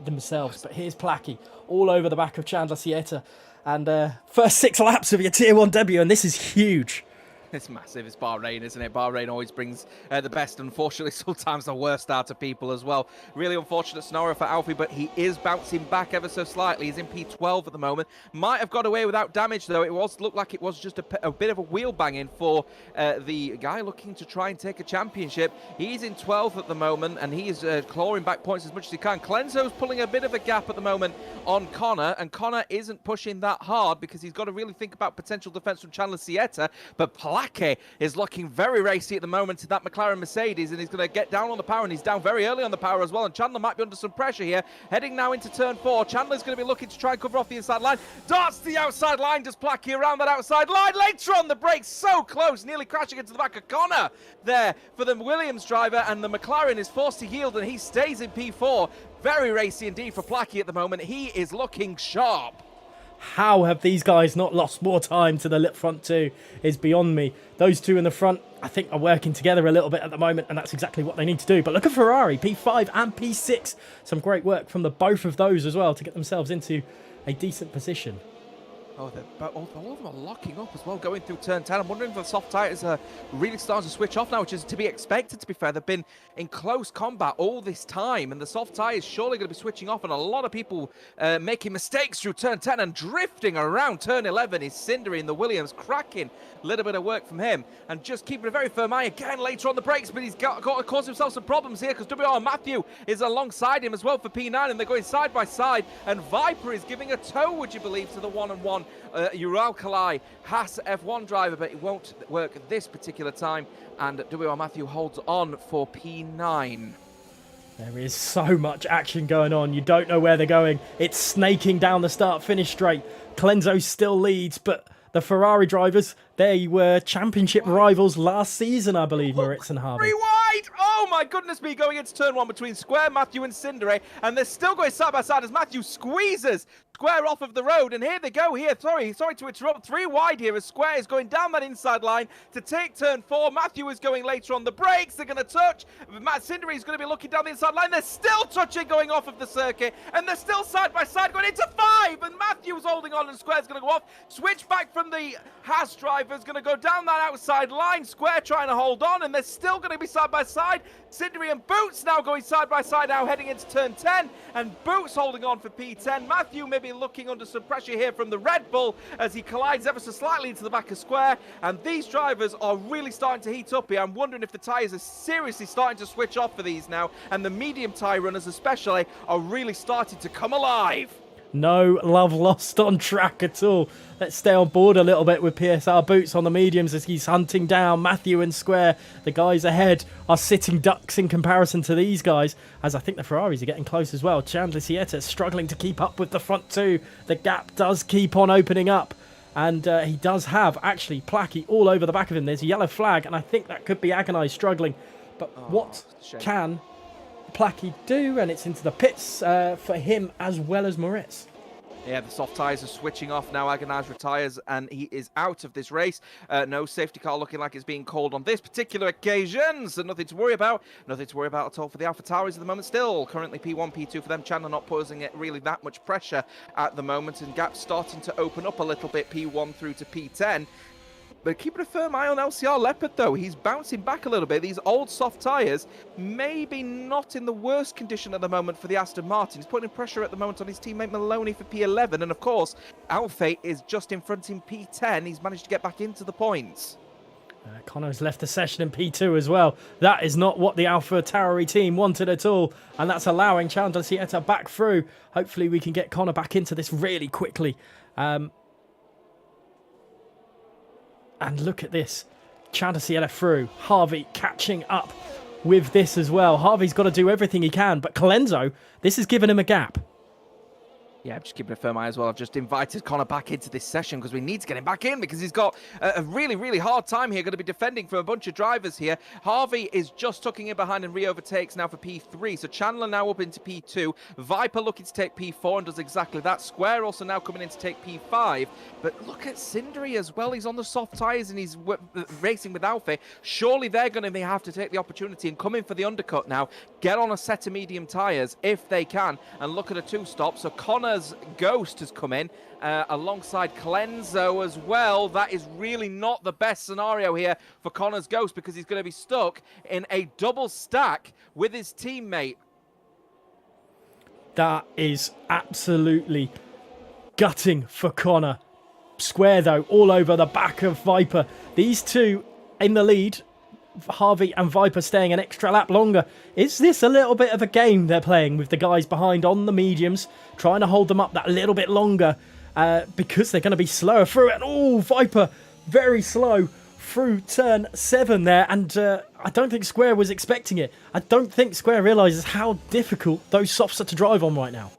themselves. But here's Placky all over the back of Chandler Sieta. And first 6 laps of your Tier 1 debut, and this is huge. It's massive. It's Bahrain, isn't it? Bahrain always brings the best. Unfortunately, sometimes the worst out of people as well. Really unfortunate scenario for Alfie, but he is bouncing back ever so slightly. He's in P12 at the moment. Might have got away without damage, though. It looked like it was just a bit of a wheel banging for the guy looking to try and take a championship. He's in 12th at the moment, and he is clawing back points as much as he can. Clenzo's pulling a bit of a gap at the moment on Connor, and Connor isn't pushing that hard because he's got to really think about potential defense from Chandler Sieta, but Plaque is looking very racy at the moment to that McLaren Mercedes, and he's going to get down on the power, and he's down very early on the power as well, and Chandler might be under some pressure here. Heading now into turn 4. Chandler's going to be looking to try and cover off the inside line. Darts to the outside line, does Plaque around that outside line. Later on the brakes, so close, nearly crashing into the back of Connor there for the Williams driver, and the McLaren is forced to yield, and he stays in P4. Very racy indeed for Plaque at the moment. He is looking sharp. How have these guys not lost more time to the front two is beyond me. Those two in the front, I think, are working together a little bit at the moment, and that's exactly what they need to do. But look at Ferrari, P5 and P6. Some great work from the both of those as well to get themselves into a decent position. Oh, all of them are locking up as well, going through turn 10. I'm wondering if the soft tyres are really starting to switch off now, which is to be expected, to be fair. They've been in close combat all this time, and the soft tyres surely going to be switching off, and a lot of people making mistakes through turn 10 and drifting around turn 11 is Cindery in the Williams, cracking a little bit of work from him, and just keeping a very firm eye again later on the brakes, but he's got to cause himself some problems here because WR Matthew is alongside him as well for P9, and they're going side by side, and Viper is giving a tow, would you believe, to the 1-on-1 Ural Khalai Haas F1 driver, but it won't work this particular time, and WR Matthew holds on for P9. There is so much action going on. You don't know where they're going. It's snaking down the start-finish straight. Clenzo still leads, but the Ferrari drivers, they were championship rivals last season, I believe, Moritz and Harvey. 3 wide! Oh my goodness me, going into turn 1 between Square, Matthew and Cindery, and they're still going side by side as Matthew squeezes Square off of the road, and here they go here. Sorry to interrupt. 3 wide here as Square is going down that inside line to take turn 4. Matthew is going later on the brakes. They're going to touch. Cindery is going to be looking down the inside line. They're still touching going off of the circuit, and they're still side by side going into 5, and Matthew's holding on, and Square's going to go off. Switch back from the Haas driver's going to go down that outside line. Square trying to hold on, and they're still going to be side by side. Cindery and Boots now going side by side now heading into turn 10, and Boots holding on for P10. Matthew maybe looking under some pressure here from the Red Bull as he collides ever so slightly into the back of Square, and these drivers are really starting to heat up here. I'm wondering if the tyres are seriously starting to switch off for these now, and the medium tyre runners especially are really starting to come alive. No love lost on track at all. Let's stay on board a little bit with PSR Boots on the mediums as he's hunting down Matthew and Square. The guys ahead are sitting ducks in comparison to these guys, as I think the Ferraris are getting close as well. Chandler Sieta struggling to keep up with the front two. The gap does keep on opening up, and he does have actually Placky all over the back of him. There's a yellow flag, and I think that could be Agonized struggling. But what can Placky do? And it's into the pits for him as well as Moritz. Yeah, the soft tyres are switching off now. Agonaz retires and he is out of this race. No safety car looking like it's being called on this particular occasion, so nothing to worry about. Nothing to worry about at all for the Alpha Tauris at the moment. Still currently P1, P2 for them. Chandler not posing it really that much pressure at the moment, and gaps starting to open up a little bit, P1 through to P10. But keeping a firm eye on LCR Leopard, though. He's bouncing back a little bit. These old soft tyres maybe not in the worst condition at the moment for the Aston Martin. He's putting pressure at the moment on his teammate Maloney for P11. And, of course, Alfie is just in front in P10. He's managed to get back into the points. Connor's left the session in P2 as well. That is not what the Alpha Tauri team wanted at all. And that's allowing Chandler Sieta back through. Hopefully we can get Connor back into this really quickly. And look at this. Chandler Sieta through. Harvey catching up with this as well. Harvey's got to do everything he can, but Colenso, this has given him a gap. Yeah, I'm just keeping a firm eye as well. I've just invited Connor back into this session because we need to get him back in because he's got a really, really hard time here. Going to be defending from a bunch of drivers here. Harvey is just tucking in behind and re-overtakes now for P3. So Chandler now up into P2. Viper looking to take P4 and does exactly that. Square also now coming in to take P5. But look at Cindery as well. He's on the soft tyres and he's racing with Alfie. Surely they're going to have to take the opportunity and come in for the undercut now. Get on a set of medium tyres if they can and look at a two-stop. So Connor's Ghost has come in alongside Colenso as well. That is really not the best scenario here for Connor's Ghost because he's going to be stuck in a double stack with his teammate. That is absolutely gutting for Connor. Square, though, all over the back of Viper. These two in the lead. Harvey and Viper staying an extra lap longer. Is this a little bit of a game they're playing with the guys behind on the mediums, trying to hold them up that little bit longer because they're going to be slower through it? Oh, Viper very slow through turn 7 there, and I don't think Square was expecting it. I don't think Square realises how difficult those softs are to drive on right now.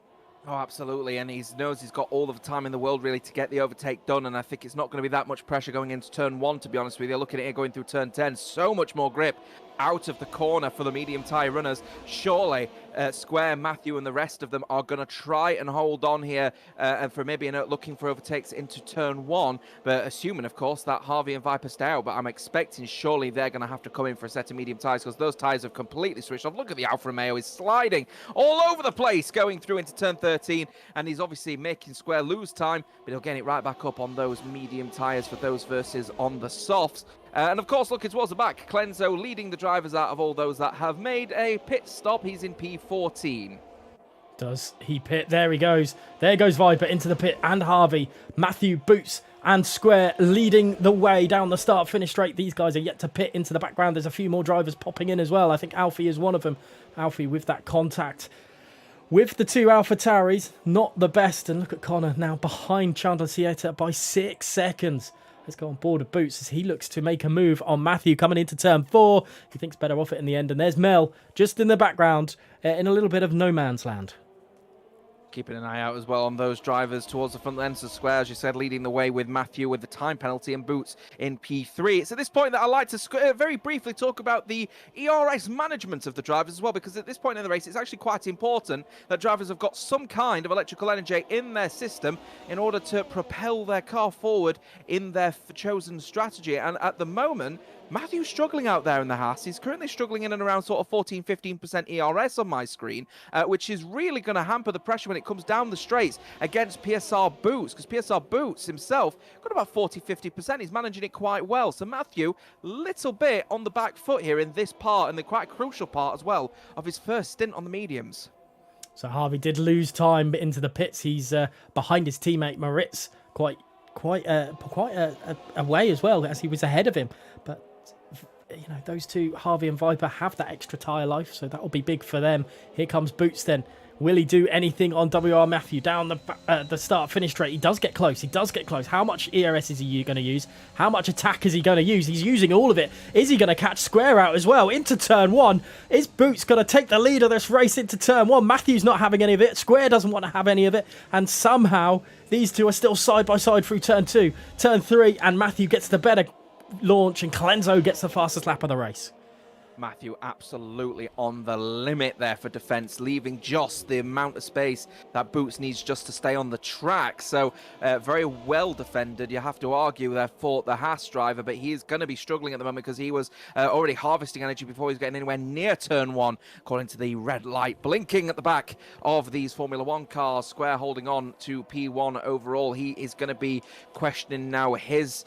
Oh, absolutely, and he knows he's got all of the time in the world, really, to get the overtake done, and I think it's not going to be that much pressure going into turn 1, to be honest with you. Looking at it going through turn 10, so much more grip out of the corner for the medium tyre runners. Surely Square, Matthew and the rest of them are going to try and hold on here and for maybe looking for overtakes into turn 1, but assuming, of course, that Harvey and Viper stay out. But I'm expecting surely they're going to have to come in for a set of medium tyres because those tyres have completely switched off. Look at the Alfa Romeo, he's sliding all over the place going through into turn 13, and he's obviously making Square lose time, but he'll get it right back up on those medium tyres for those versus on the softs. And of course, look, it was the back. Colenso leading the drivers out of all those that have made a pit stop. He's in P14. Does he pit? There he goes. There goes Viper into the pit and Harvey. Matthew, Boots and Square leading the way down the start-finish straight. These guys are yet to pit into the background. There's a few more drivers popping in as well. I think Alfie is one of them. Alfie with that contact with the two Alpha Tauris. Not the best. And look at Connor now behind Chandler Sieta by 6 seconds. Let's go on board of Boots as he looks to make a move on Matthew coming into turn 4. He thinks better off it in the end. And there's Mel just in the background in a little bit of no man's land. Keeping an eye out as well on those drivers towards the front ends of Square, as you said, leading the way with Matthew with the time penalty and Boots in P3. It's at this point that I'd like to very briefly talk about the ERS management of the drivers as well, because at this point in the race, it's actually quite important that drivers have got some kind of electrical energy in their system in order to propel their car forward in their chosen strategy. And at the moment, Matthew's struggling out there in the Haas. He's currently struggling in and around sort of 14-15% ERS on my screen, which is really going to hamper the pressure when it comes down the straights against PSR Boots, because PSR Boots himself got about 40-50%. He's managing it quite well. So Matthew, little bit on the back foot here in this part, and the quite crucial part as well of his first stint on the mediums. So Harvey did lose time into the pits. He's behind his teammate Moritz quite a way as well, as he was ahead of him. But you know, those two, Harvey and Viper, have that extra tyre life, so that will be big for them. Here comes Boots then. Will he do anything on WR Matthew down the start-finish straight? He does get close. He does get close. How much ERS is he going to use? How much attack is he going to use? He's using all of it. Is he going to catch Square out as well into turn 1? Is Boots going to take the lead of this race into turn 1? Matthew's not having any of it. Square doesn't want to have any of it. And somehow these two are still side by side through turn 2, turn 3, and Matthew gets the better launch and Colenso gets the fastest lap of the race. Matthew absolutely on the limit there for defense, leaving just the amount of space that Boots needs just to stay on the track. So very well defended. You have to argue there for the Haas driver, but he is going to be struggling at the moment because he was already harvesting energy before he was getting anywhere near turn 1, according to the red light blinking at the back of these Formula 1 cars. Square holding on to P1 overall. He is going to be questioning now his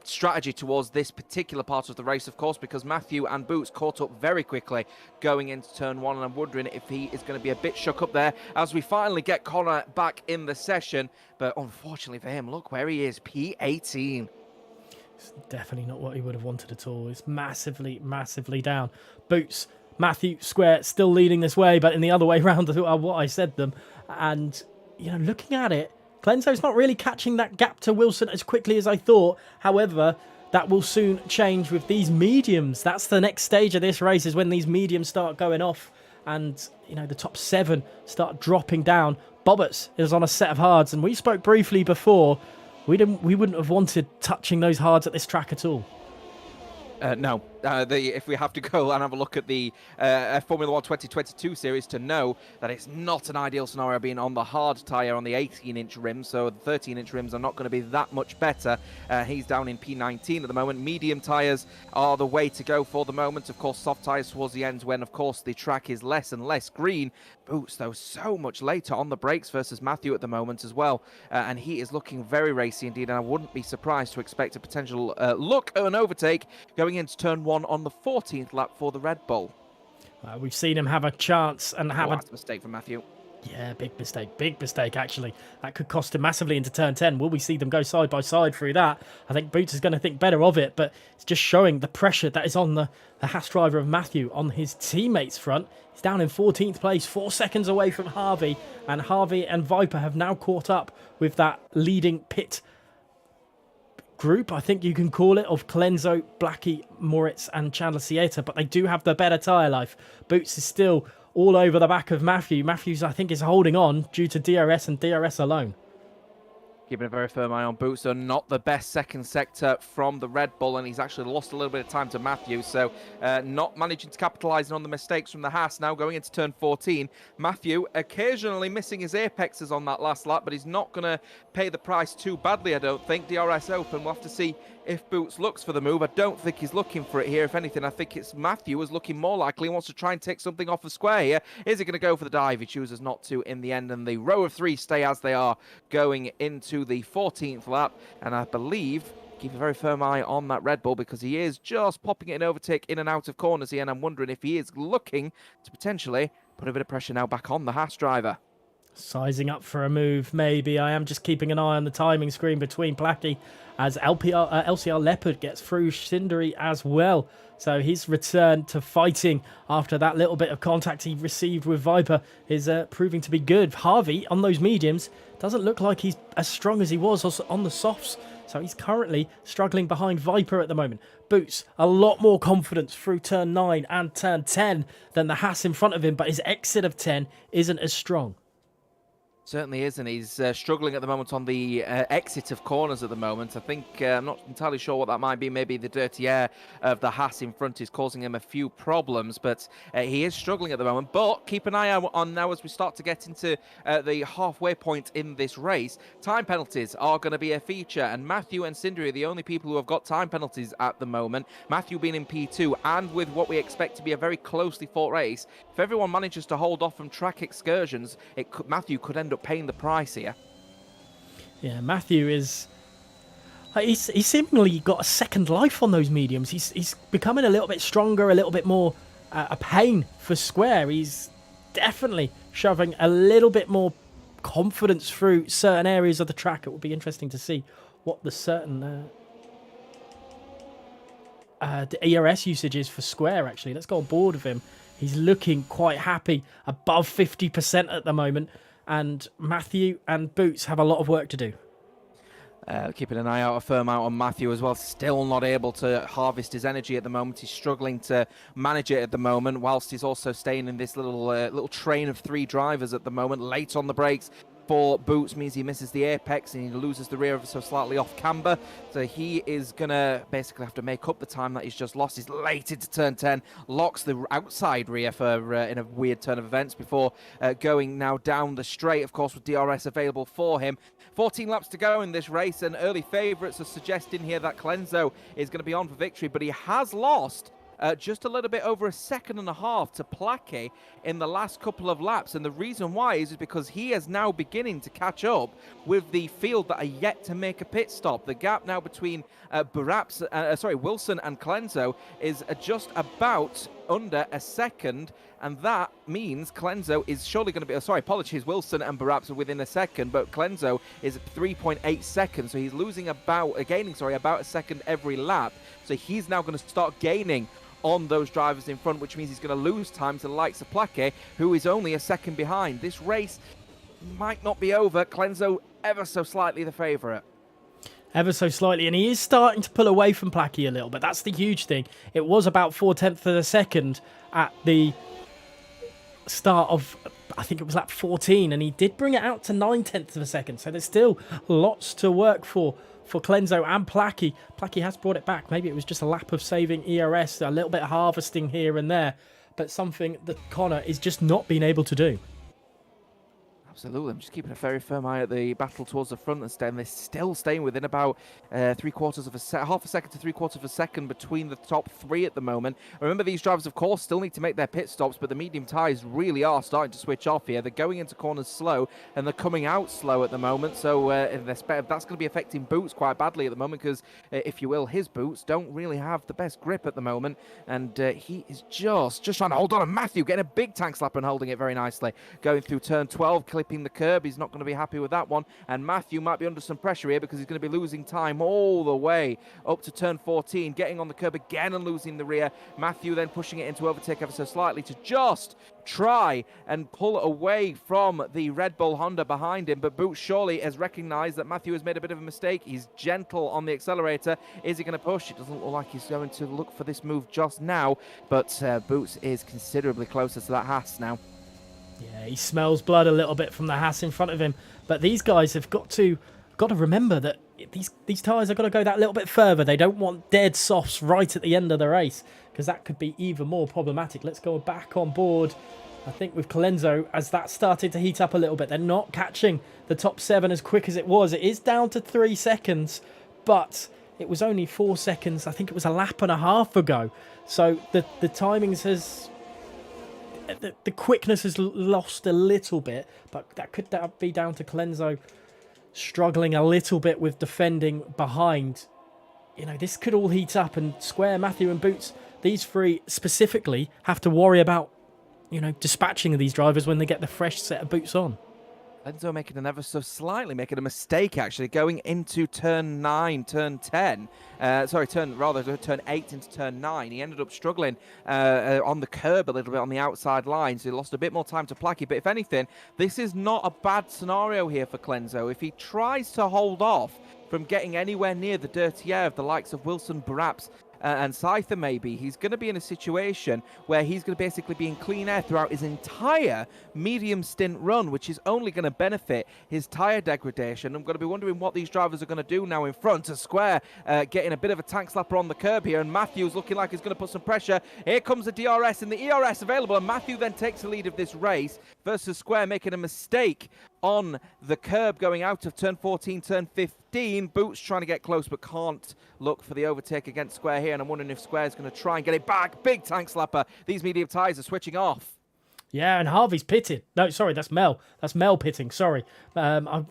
strategy towards this particular part of the race, of course, because Matthew and Boots caught up very quickly going into turn 1, and I'm wondering if he is going to be a bit shook up there as we finally get Connor back in the session. But unfortunately for him, look where he is, P18. It's definitely not what he would have wanted at all. It's massively down. Boots, Matthew, Square still leading this way, but in the other way round what I said them. And you know, looking at it, Colenso's not really catching that gap to Wilson as quickly as I thought. However, that will soon change with these mediums. That's the next stage of this race, is when these mediums start going off and, you know, the top 7 start dropping down. Bobbers is on a set of hards, and we spoke briefly before. We wouldn't have wanted touching those hards at this track at all. No, if we have to go and have a look at the Formula 1 2022 series to know that it's not an ideal scenario being on the hard tyre on the 18-inch rims, so the 13-inch rims are not going to be that much better. He's down in P19 at the moment. Medium tyres are the way to go for the moment. Of course, soft tyres towards the end when, of course, the track is less and less green. Boots, though, so much later on the brakes versus Matthew at the moment as well, and he is looking very racy indeed, and I wouldn't be surprised to expect a potential look at an overtake going into turn 1 on the 14th lap for the Red Bull. We've seen him have a chance and have that's a mistake from Matthew. Yeah, big mistake actually. That could cost him massively into turn 10. Will we see them go side by side through that? I think Boots is going to think better of it, but it's just showing the pressure that is on the Haas driver of Matthew on his teammates' front. He's down in 14th place, 4 seconds away from Harvey, and Harvey and Viper have now caught up with that leading pit group, I think you can call it, of Clenzo, Blackie, Moritz and Chandler Sieta, but they do have the better tyre life. Boots is still all over the back of Matthew. Matthews, I think, is holding on due to DRS and DRS alone. Keeping a very firm eye on Boots, so not the best second sector from the Red Bull, and he's actually lost a little bit of time to Matthew, so not managing to capitalise on the mistakes from the Haas. Now going into turn 14, Matthew occasionally missing his apexes on that last lap, but he's not going to pay the price too badly, I don't think. DRS open, we'll have to see if Boots looks for the move. I don't think he's looking for it here. If anything, I think it's Matthew who's looking more likely, wants to try and take something off the square here. Is he going to go for the dive? He chooses not to in the end, and the row of 3 stay as they are going into the 14th lap, and I believe keep a very firm eye on that Red Bull because he is just popping it in overtake in and out of corners here, and I'm wondering if he is looking to potentially put a bit of pressure now back on the Haas driver. Sizing up for a move, maybe. I am just keeping an eye on the timing screen between Blackie as LCR Leopard gets through Cindery as well. So his return to fighting after that little bit of contact he received with Viper is proving to be good. Harvey, on those mediums, doesn't look like he's as strong as he was on the softs. So he's currently struggling behind Viper at the moment. Boots, a lot more confidence through turn 9 and turn 10 than the Haas in front of him, but his exit of 10 isn't as strong. Certainly isn't. He's struggling at the moment on the exit of corners at the moment. I think, I'm not entirely sure what that might be. Maybe the dirty air of the Haas in front is causing him a few problems, but he is struggling at the moment. But keep an eye on now as we start to get into the halfway point in this race. Time penalties are going to be a feature, and Matthew and Cindery are the only people who have got time penalties at the moment. Matthew being in P2, and with what we expect to be a very closely fought race, if everyone manages to hold off from track excursions, Matthew could end up paying the price here. Yeah, Matthew is... He's seemingly got a second life on those mediums. He's becoming a little bit stronger, a little bit more a pain for square. He's definitely shoving a little bit more confidence through certain areas of the track. It will be interesting to see what the certain the ERS usage is for square, actually. Let's go on board with him. He's looking quite happy, above 50% at the moment. And Matthew and Boots have a lot of work to do. Keeping an eye out, a firm out on Matthew as well. Still not able to harvest his energy at the moment. He's struggling to manage it at the moment, whilst he's also staying in this little train of 3 drivers at the moment. Late on the brakes for Boots means he misses the apex and he loses the rear ever so slightly off camber. So he is going to basically have to make up the time that he's just lost. He's late into turn 10, locks the outside rear for in a weird turn of events before going now down the straight, of course, with DRS available for him. 14 laps to go in this race, and early favourites are suggesting here that Clenzo is going to be on for victory, but he has lost just a little bit over a second and a half to Plaque in the last couple of laps, and the reason why is because he is now beginning to catch up with the field that are yet to make a pit stop. The gap now between Wilson and Clenzo is just about under a second, and that means Clenzo is surely going to be... apologies, Wilson and Baraps are within a second, but Clenzo is at 3.8 seconds, so he's gaining about a second every lap. So he's now going to start gaining on those drivers in front, which means he's going to lose time to the likes of Plaque, who is only a second behind. This race might not be over. Clenzo ever so slightly the favourite. ever so slightly, and he is starting to pull away from Placky a little bit. That's the huge thing. It was about 0.4 of a second at the start of, I think it was lap 14, and he did bring it out to 0.9 of a second. So there's still lots to work for Clenzo and Placky. Placky has brought it back. Maybe it was just a lap of saving ERS, a little bit of harvesting here and there, but something that Connor is just not being able to do. Absolutely, I'm just keeping a very firm eye at the battle towards the front and they're still staying within about half a second to 3/4 of a second between the top three at the moment. Remember, these drivers, of course, still need to make their pit stops, but the medium tyres really are starting to switch off here. They're going into corners slow and they're coming out slow at the moment, so that's going to be affecting Boots quite badly at the moment because, if you will, his boots don't really have the best grip at the moment, and he is just trying to hold on. And Matthew getting a big tank slapper and holding it very nicely, going through turn 12, clipping the curb. He's not going to be happy with that one, and Matthew might be under some pressure here because he's going to be losing time all the way up to turn 14, getting on the curb again and losing the rear. Matthew then pushing it into overtake ever so slightly to just try and pull away from the Red Bull Honda behind him, but Boots surely has recognised that Matthew has made a bit of a mistake. He's gentle on the accelerator. Is he going to push? It doesn't look like he's going to look for this move just now, but Boots is considerably closer to that Haas now. Yeah, he smells blood a little bit from the Haas in front of him. But these guys have got to remember that these tyres have got to go that little bit further. They don't want dead softs right at the end of the race, because that could be even more problematic. Let's go back on board, I think, with Clenzo as that started to heat up a little bit. They're not catching the top 7 as quick as it was. It is down to 3 seconds, but it was only 4 seconds. I think it was a lap and a half ago. So the timings has... The quickness has lost a little bit, but that could be down to Clenzo struggling a little bit with defending behind. You know, this could all heat up, and Square, Matthew and Boots, these three specifically, have to worry about, you know, dispatching these drivers when they get the fresh set of boots on. Enzo making an ever so slightly making a mistake, actually, going into turn 9, turn 10. Turn 8 into turn 9. He ended up struggling on the curb a little bit on the outside line, so he lost a bit more time to Placky. But if anything, this is not a bad scenario here for Clenzo. If he tries to hold off from getting anywhere near the dirty air of the likes of Wilson, perhaps, and Scyther maybe, he's going to be in a situation where he's going to basically be in clean air throughout his entire medium stint run, which is only going to benefit his tyre degradation. I'm going to be wondering what these drivers are going to do now in front of Square, getting a bit of a tank slapper on the curb here, and Matthew's looking like he's going to put some pressure. Here comes the DRS, and the ERS available, and Matthew then takes the lead of this race versus Square making a mistake on the curb going out of turn 14, turn 15. Boots trying to get close but can't look for the overtake against Square here, and I'm wondering if Square is going to try and get it back. Big tank slapper. These medium tyres are switching off. Yeah, and Harvey's pitted. No, sorry, that's Mel. That's Mel pitting, sorry. I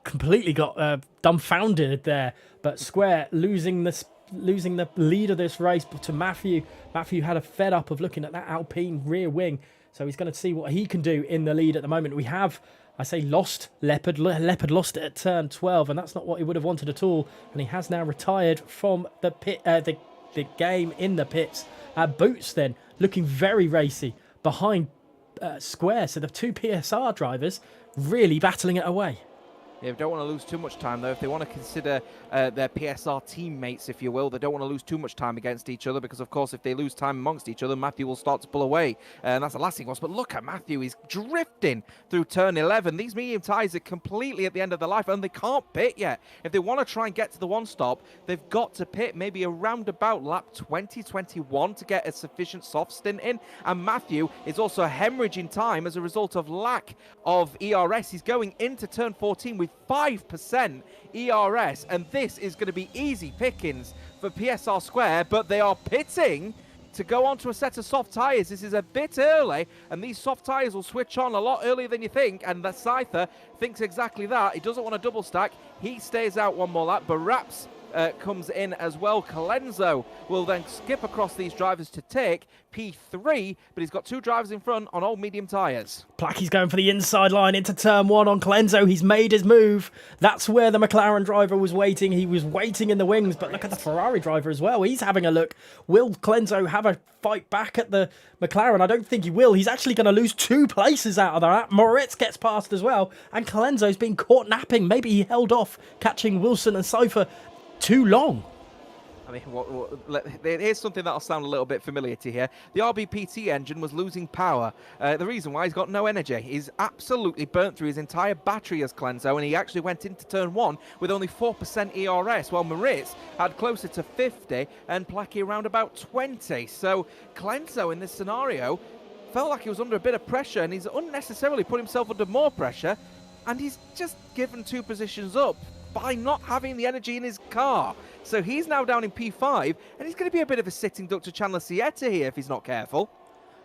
completely got dumbfounded there. But Square losing the lead of this race to Matthew. Matthew had a fed up of looking at that Alpine rear wing, so he's going to see what he can do in the lead at the moment. We have, I say, lost Leopard. Leopard lost it at turn 12, and that's not what he would have wanted at all. And he has now retired from the pit, the game in the pits. Boots then looking very racy behind Square. So the two PSR drivers really battling it away. They don't want to lose too much time, though. If they want to consider their PSR teammates, if you will, they don't want to lose too much time against each other because, of course, if they lose time amongst each other, Matthew will start to pull away. And that's the last thing was. But look at Matthew. He's drifting through turn 11. These medium tyres are completely at the end of their life, and they can't pit yet. If they want to try and get to the one stop, they've got to pit maybe around about lap 20, 21 to get a sufficient soft stint in. And Matthew is also hemorrhaging time as a result of lack of ERS. He's going into turn 14 with 5% ERS, and this is going to be easy pickings for PSR Square, but they are pitting to go onto a set of soft tyres. This is a bit early, and these soft tyres will switch on a lot earlier than you think, and the Scyther thinks exactly that. He doesn't want to double stack. He stays out one more lap. Perhaps comes in as well. Colenso will then skip across these drivers to take P3, but he's got 2 drivers in front on old medium tyres. Placky's going for the inside line into turn 1 on Colenso. He's made his move. That's where the McLaren driver was waiting. He was waiting in the wings, but look at the Ferrari driver as well. He's having a look. Will Colenso have a fight back at the McLaren? I don't think he will. He's actually going to lose 2 places out of that. Moritz gets past as well, and Colenso's been caught napping. Maybe he held off catching Wilson and Cypher too long. I mean, here's something that'll sound a little bit familiar to you here. The RBPT engine was losing power. The reason why, he's got no energy. He's absolutely burnt through his entire battery as Colenso, and he actually went into turn 1 with only 4% ERS, while Moritz had closer to 50 and Placky around about 20. So Colenso in this scenario felt like he was under a bit of pressure, and he's unnecessarily put himself under more pressure, and he's just given 2 positions up by not having the energy in his car. So he's now down in P5, and he's going to be a bit of a sitting duck to Chandler Sieta here if he's not careful.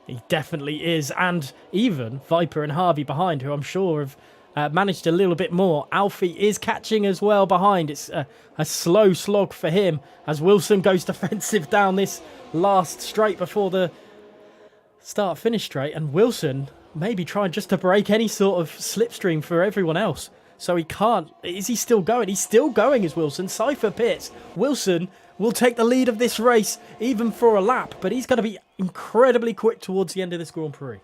He definitely is, and even Viper and Harvey behind, who I'm sure have managed a little bit more. Alfie is catching as well behind. It's a slow slog for him as Wilson goes defensive down this last straight before the start-finish straight, and Wilson maybe trying just to break any sort of slipstream for everyone else. So he can't. Is he still going? He's still going as Wilson. Cypher pits. Wilson will take the lead of this race, even for a lap, but he's going to be incredibly quick towards the end of this Grand Prix.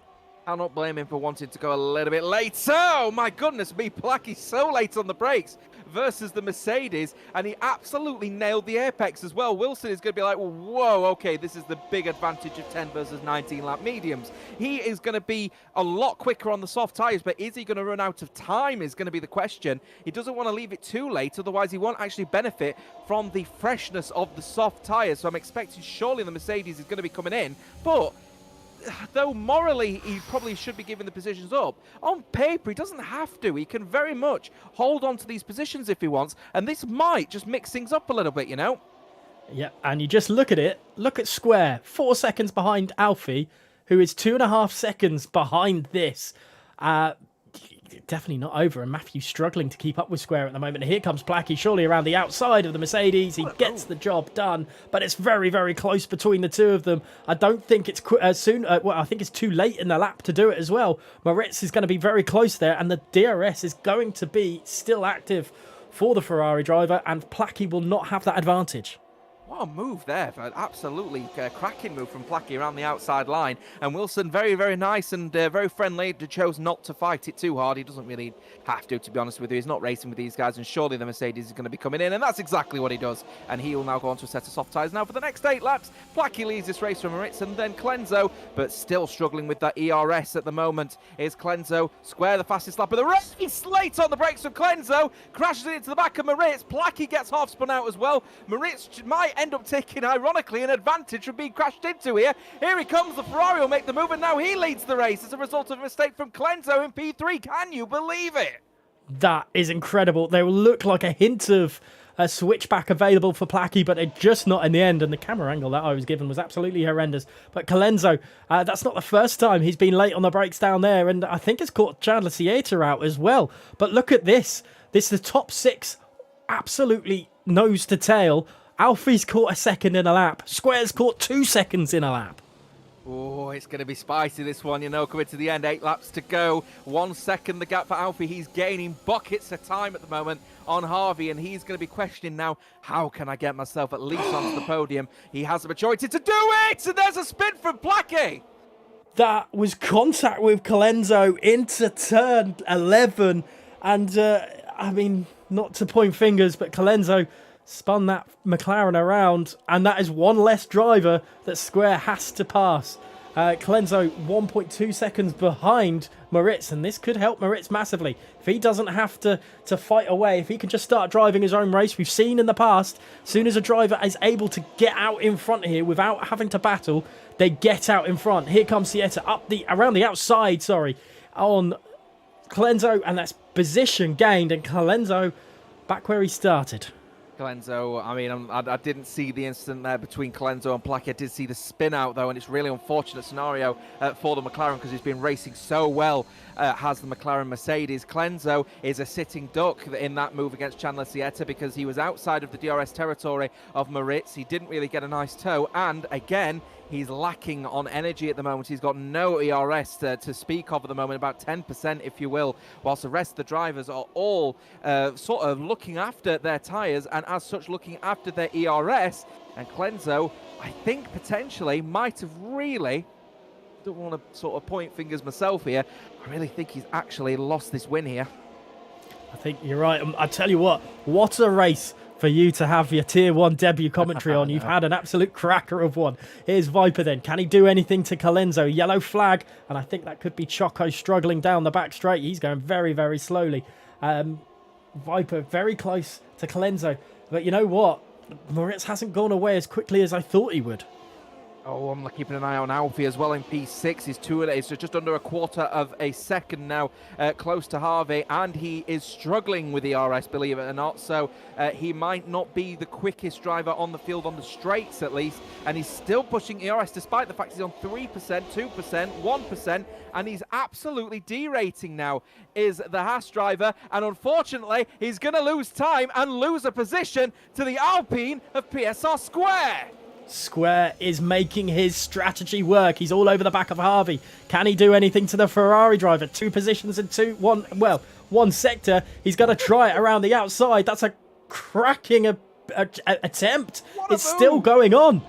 I'll not blame him for wanting to go a little bit late. Oh, my goodness me, Placky's so late on the brakes versus the Mercedes, and he absolutely nailed the apex as well. Wilson is going to be like, whoa, okay, this is the big advantage of 10 versus 19 lap mediums. He is going to be a lot quicker on the soft tyres, but is he going to run out of time is going to be the question. He doesn't want to leave it too late, otherwise he won't actually benefit from the freshness of the soft tyres. So I'm expecting surely the Mercedes is going to be coming in, but though morally he probably should be giving the positions up, on paper he doesn't have to. He can very much hold on to these positions if he wants, and this might just mix things up a little bit, you know? Yeah, and you just look at it. Look at Square, 4 seconds behind Alfie, who is 2.5 seconds behind this. Definitely not over, and Matthew's struggling to keep up with Square at the moment. And here comes Placky, surely around the outside of the Mercedes. He gets the job done, but it's very, very close between the two of them. I don't think it's soon. Well, I think it's too late in the lap to do it as well. Moritz is going to be very close there, and the DRS is going to be still active for the Ferrari driver, and Placky will not have that advantage. What a move there. Absolutely cracking move from Placky around the outside line. And Wilson, very, very nice and very friendly. Chose not to fight it too hard. He doesn't really have to be honest with you. He's not racing with these guys, and surely the Mercedes is going to be coming in, and that's exactly what he does. And he will now go on to a set of soft tyres now for the next 8 laps. Placky leads this race from Moritz, and then Colenso, but still struggling with that ERS at the moment. Is Colenso. Square the fastest lap of the race. Late on the brakes from Colenso. Crashes it into the back of Moritz. Placky gets half spun out as well. Moritz might end up taking, ironically, an advantage from being crashed into here. Here he comes. The Ferrari will make the move, and now he leads the race as a result of a mistake from Colenso in P3. Can you believe it? That is incredible. There will look like a hint of a switchback available for Placky, but it just not in the end. And the camera angle that I was given was absolutely horrendous. But Colenso, that's not the first time he's been late on the brakes down there, and I think it's caught Chandler Sieta out as well. But look at this. This is the top 6, absolutely nose to tail. Alfie's caught a second in a lap. Square's caught 2 seconds in a lap. Oh, it's going to be spicy, this one, you know, coming to the end. 8 laps to go. 1 second the gap for Alfie. He's gaining buckets of time at the moment on Harvey, and he's going to be questioning now, how can I get myself at least onto the podium? He has the maturity to do it, and there's a spin from Placky. That was contact with Colenso into turn 11, and I mean, not to point fingers, but Colenso spun that McLaren around, and that is one less driver that Square has to pass. Colenso 1.2 seconds behind Moritz, and this could help Moritz massively. If he doesn't have to fight away, if he can just start driving his own race, we've seen in the past, as soon as a driver is able to get out in front here without having to battle, they get out in front. Here comes Sieta around the outside, on Colenso, and that's position gained, and Colenso back where he started. Clenzo, I mean, I didn't see the incident there between Clenzo and Placky. I did see the spin out, though, and it's really unfortunate scenario for the McLaren because he's been racing so well, has the McLaren Mercedes. Clenzo is a sitting duck in that move against Chandler Sieta because he was outside of the DRS territory of Moritz. He didn't really get a nice toe, and again, he's lacking on energy at the moment. He's got no ERS to speak of at the moment, about 10%, if you will, whilst the rest of the drivers are all sort of looking after their tyres and as such looking after their ERS. And Clenzo, I think potentially might have really, don't want to sort of point fingers myself here, I really think he's actually lost this win here. I think you're right. I tell you what a race for you to have your Tier 1 debut commentary on. You've had an absolute cracker of one. Here's Viper then. Can he do anything to Clenzo? Yellow flag, and I think that could be Choco struggling down the back straight. He's going very, very slowly. Viper very close to Clenzo. But you know what? Moritz hasn't gone away as quickly as I thought he would. Oh, I'm keeping an eye on Alfie as well in P6. He's just under a quarter of a second now, close to Harvey, and he is struggling with the RS, believe it or not. So he might not be the quickest driver on the field, on the straights at least, and he's still pushing ERS despite the fact he's on 3%, 2%, 1%, and he's absolutely derating now, is the Haas driver, and unfortunately, he's going to lose time and lose a position to the Alpine of PSR Square. Square is making his strategy work. He's all over the back of Harvey. Can he do anything to the Ferrari driver? 2 positions and one sector. He's going to try it around the outside. That's a cracking attempt. It's still going on.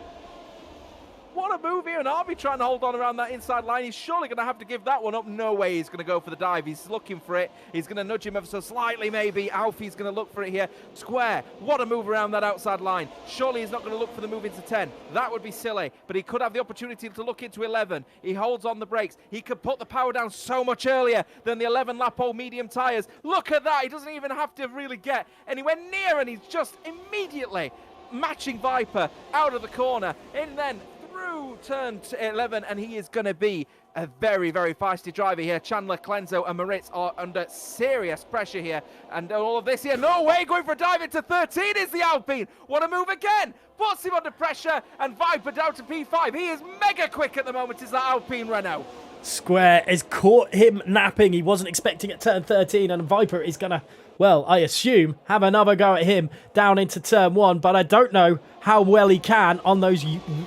What a move here, and Harvey trying to hold on around that inside line. He's surely going to have to give that one up. No way he's going to go for the dive. He's looking for it. He's going to nudge him ever so slightly, maybe. Alfie's going to look for it here. Square, what a move around that outside line. Surely he's not going to look for the move into 10. That would be silly, but he could have the opportunity to look into 11. He holds on the brakes. He could put the power down so much earlier than the 11-lap old medium tyres. Look at that. He doesn't even have to really get anywhere near, and he's just immediately matching Viper out of the corner. And then through turn 11, and he is going to be a very, very feisty driver here. Chandler, Clenzo and Moritz are under serious pressure here, and all of this here, no way, going for a dive into 13 is the Alpine. What a move again, puts him under pressure, and Viper down to P5. He is mega quick at the moment, is that Alpine Renault. Square has caught him napping. He wasn't expecting at turn 13, and Viper is going to, well, I assume, have another go at him down into turn 1, but I don't know how well he can on those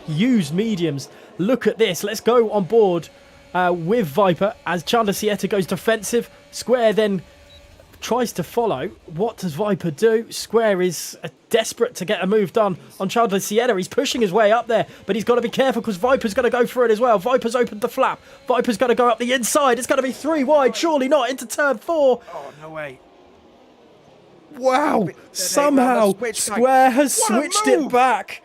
used mediums. Look at this. Let's go on board with Viper as Chandler Sieta goes defensive. Square then tries to follow. What does Viper do? Square is desperate to get a move done on Chandler Sieta. He's pushing his way up there, but he's got to be careful because Viper's going to go for it as well. Viper's opened the flap. Viper's going to go up the inside. It's going to be 3 wide. Surely not into turn 4. Oh, no way. Wow, somehow Square has switched it back.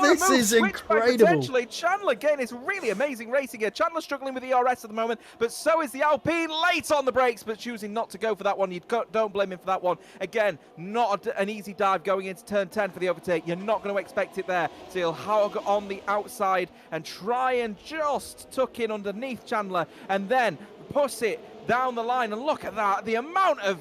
This is incredible. Potentially, Chandler again is really amazing racing here. Chandler struggling with the ERS at the moment, but so is the Alpine, late on the brakes, but choosing not to go for that one. You don't blame him for that one. Again, not an easy dive going into turn 10 for the overtake. You're not going to expect it there. So he'll hog on the outside and try and just tuck in underneath Chandler and then push it down the line. And look at that, the amount of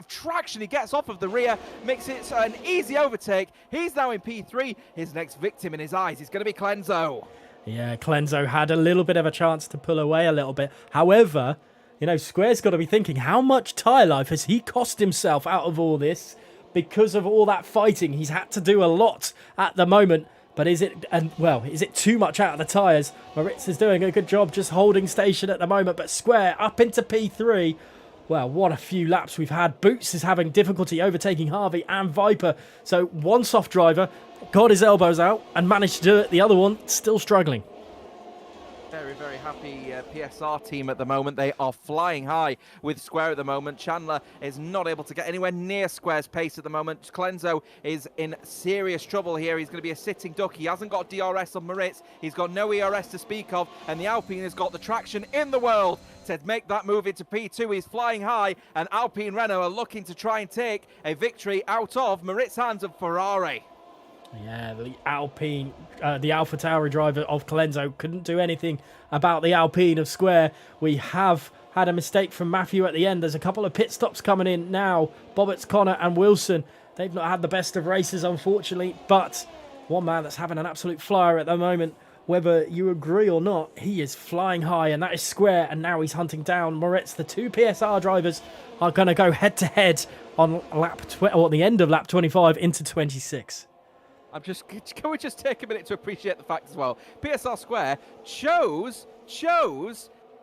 traction he gets off of the rear makes it an easy overtake. He's now in P3. His next victim in his eyes is going to be Clenzo. Yeah, Clenzo had a little bit of a chance to pull away a little bit. However, you know, Square's got to be thinking, how much tyre life has he cost himself out of all this? Because of all that fighting, he's had to do a lot at the moment. But is it too much out of the tyres? Moritz is doing a good job just holding station at the moment, but Square up into P3. Well, what a few laps we've had. Boots is having difficulty overtaking Harvey and Viper. So one soft driver got his elbows out and managed to do it. The other one still struggling. Very, very happy PSR team at the moment. They are flying high with Square at the moment. Chandler is not able to get anywhere near Square's pace at the moment. Clenzo is in serious trouble here. He's going to be a sitting duck. He hasn't got DRS on Moritz. He's got no ERS to speak of. And the Alpine has got the traction in the world to make that move into P2. He's flying high. And Alpine Renault are looking to try and take a victory out of Moritz's hands of Ferrari. Yeah, the Alpine, the Alpha Tauri driver of Clenzo couldn't do anything about the Alpine of Square. We have had a mistake from Matthew at the end. There's a couple of pit stops coming in now. Bobbitt's, Connor and Wilson. They've not had the best of races, unfortunately, but one man that's having an absolute flyer at the moment, whether you agree or not, he is flying high, and that is Square, and now he's hunting down Moritz. The two PSR drivers are going to go head-to-head on the end of lap 25 into 26. Can we just take a minute to appreciate the fact as well? PSR Square chose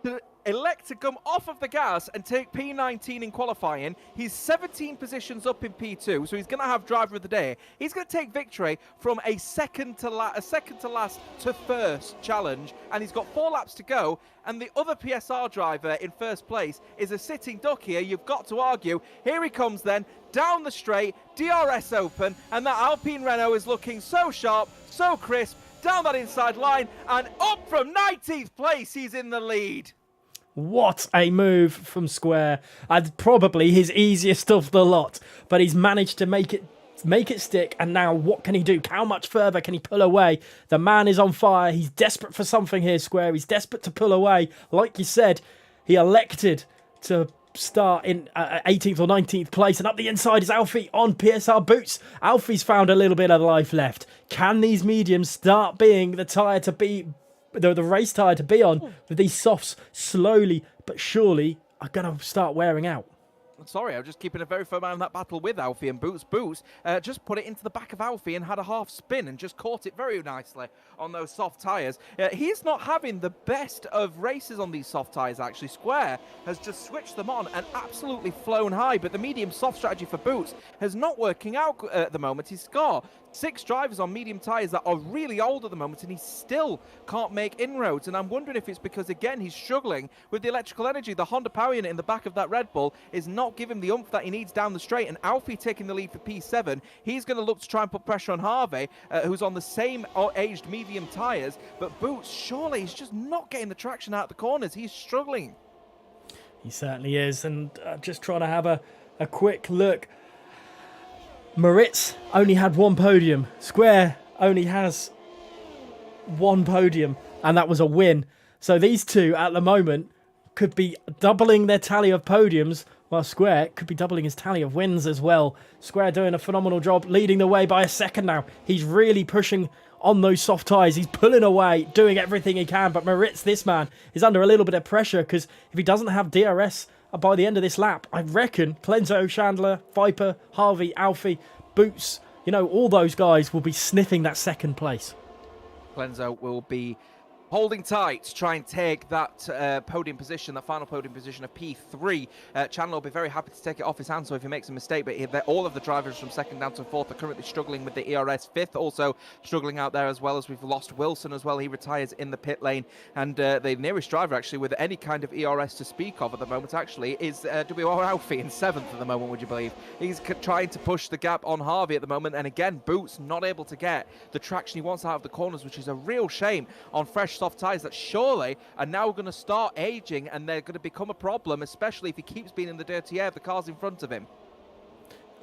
to elect to come off of the gas and take P19 in qualifying. He's 17 positions up in P2, so he's going to have driver of the day. He's going to take victory from a second to last to first challenge, and he's got 4 laps to go. And the other PSR driver in first place is a sitting duck here. You've got to argue. Here he comes then, down the straight, DRS open, and that Alpine Renault is looking so sharp, so crisp, down that inside line, and up from 19th place, he's in the lead. What a move from Square, and probably his easiest of the lot, but he's managed to make it stick. And now what can he do? How much further can he pull away? The man is on fire. He's desperate for something here, Square. He's desperate to pull away. Like you said, he elected to start in 18th or 19th place, and up the inside is Alfie on PSR boots. Alfie's found a little bit of life left. Can these mediums start being the tyre to be the race tyre to be on, with these softs slowly but surely are going to start wearing out? Sorry, I'm just keeping a very firm eye on that battle with Alfie and Boots. Boots just put it into the back of Alfie and had a half spin and just caught it very nicely on those soft tyres. He's not having the best of races on these soft tyres, actually. Square has just switched them on and absolutely flown high, but the medium soft strategy for Boots has not working out at the moment. He's got 6 drivers on medium tyres that are really old at the moment, and he still can't make inroads. And I'm wondering if it's because, again, he's struggling with the electrical energy. The Honda power unit in the back of that Red Bull is not giving him the oomph that he needs down the straight. And Alfie taking the lead for P7. He's going to look to try and put pressure on Harvey, who's on the same aged medium tyres. But Boots, surely he's just not getting the traction out of the corners. He's struggling. He certainly is. And just trying to have a quick look. Moritz only had 1 podium. Square only has 1 podium, and that was a win. So these two at the moment could be doubling their tally of podiums, while Square could be doubling his tally of wins as well. Square doing a phenomenal job, leading the way by a second now. He's really pushing on those soft tyres. He's pulling away, doing everything he can. But Moritz, this man, is under a little bit of pressure, because if he doesn't have DRS by the end of this lap, I reckon Clenzo, Chandler, Viper, Harvey, Alfie, Boots, all those guys will be sniffing that second place. Clenzo will be holding tight to try and take that podium position, that final podium position of P3. Chandler will be very happy to take it off his hands, so if he makes a mistake, but all of the drivers from second down to fourth are currently struggling with the ERS. Fifth also struggling out there, as well as we've lost Wilson as well. He retires in the pit lane, and the nearest driver actually with any kind of ERS to speak of at the moment actually is WOR Alfie in 7th at the moment, would you believe? He's trying to push the gap on Harvey at the moment, and again, Boots not able to get the traction he wants out of the corners, which is a real shame on fresh soft tyres that surely are now going to start aging, and they're going to become a problem, especially if he keeps being in the dirty air of the cars in front of him.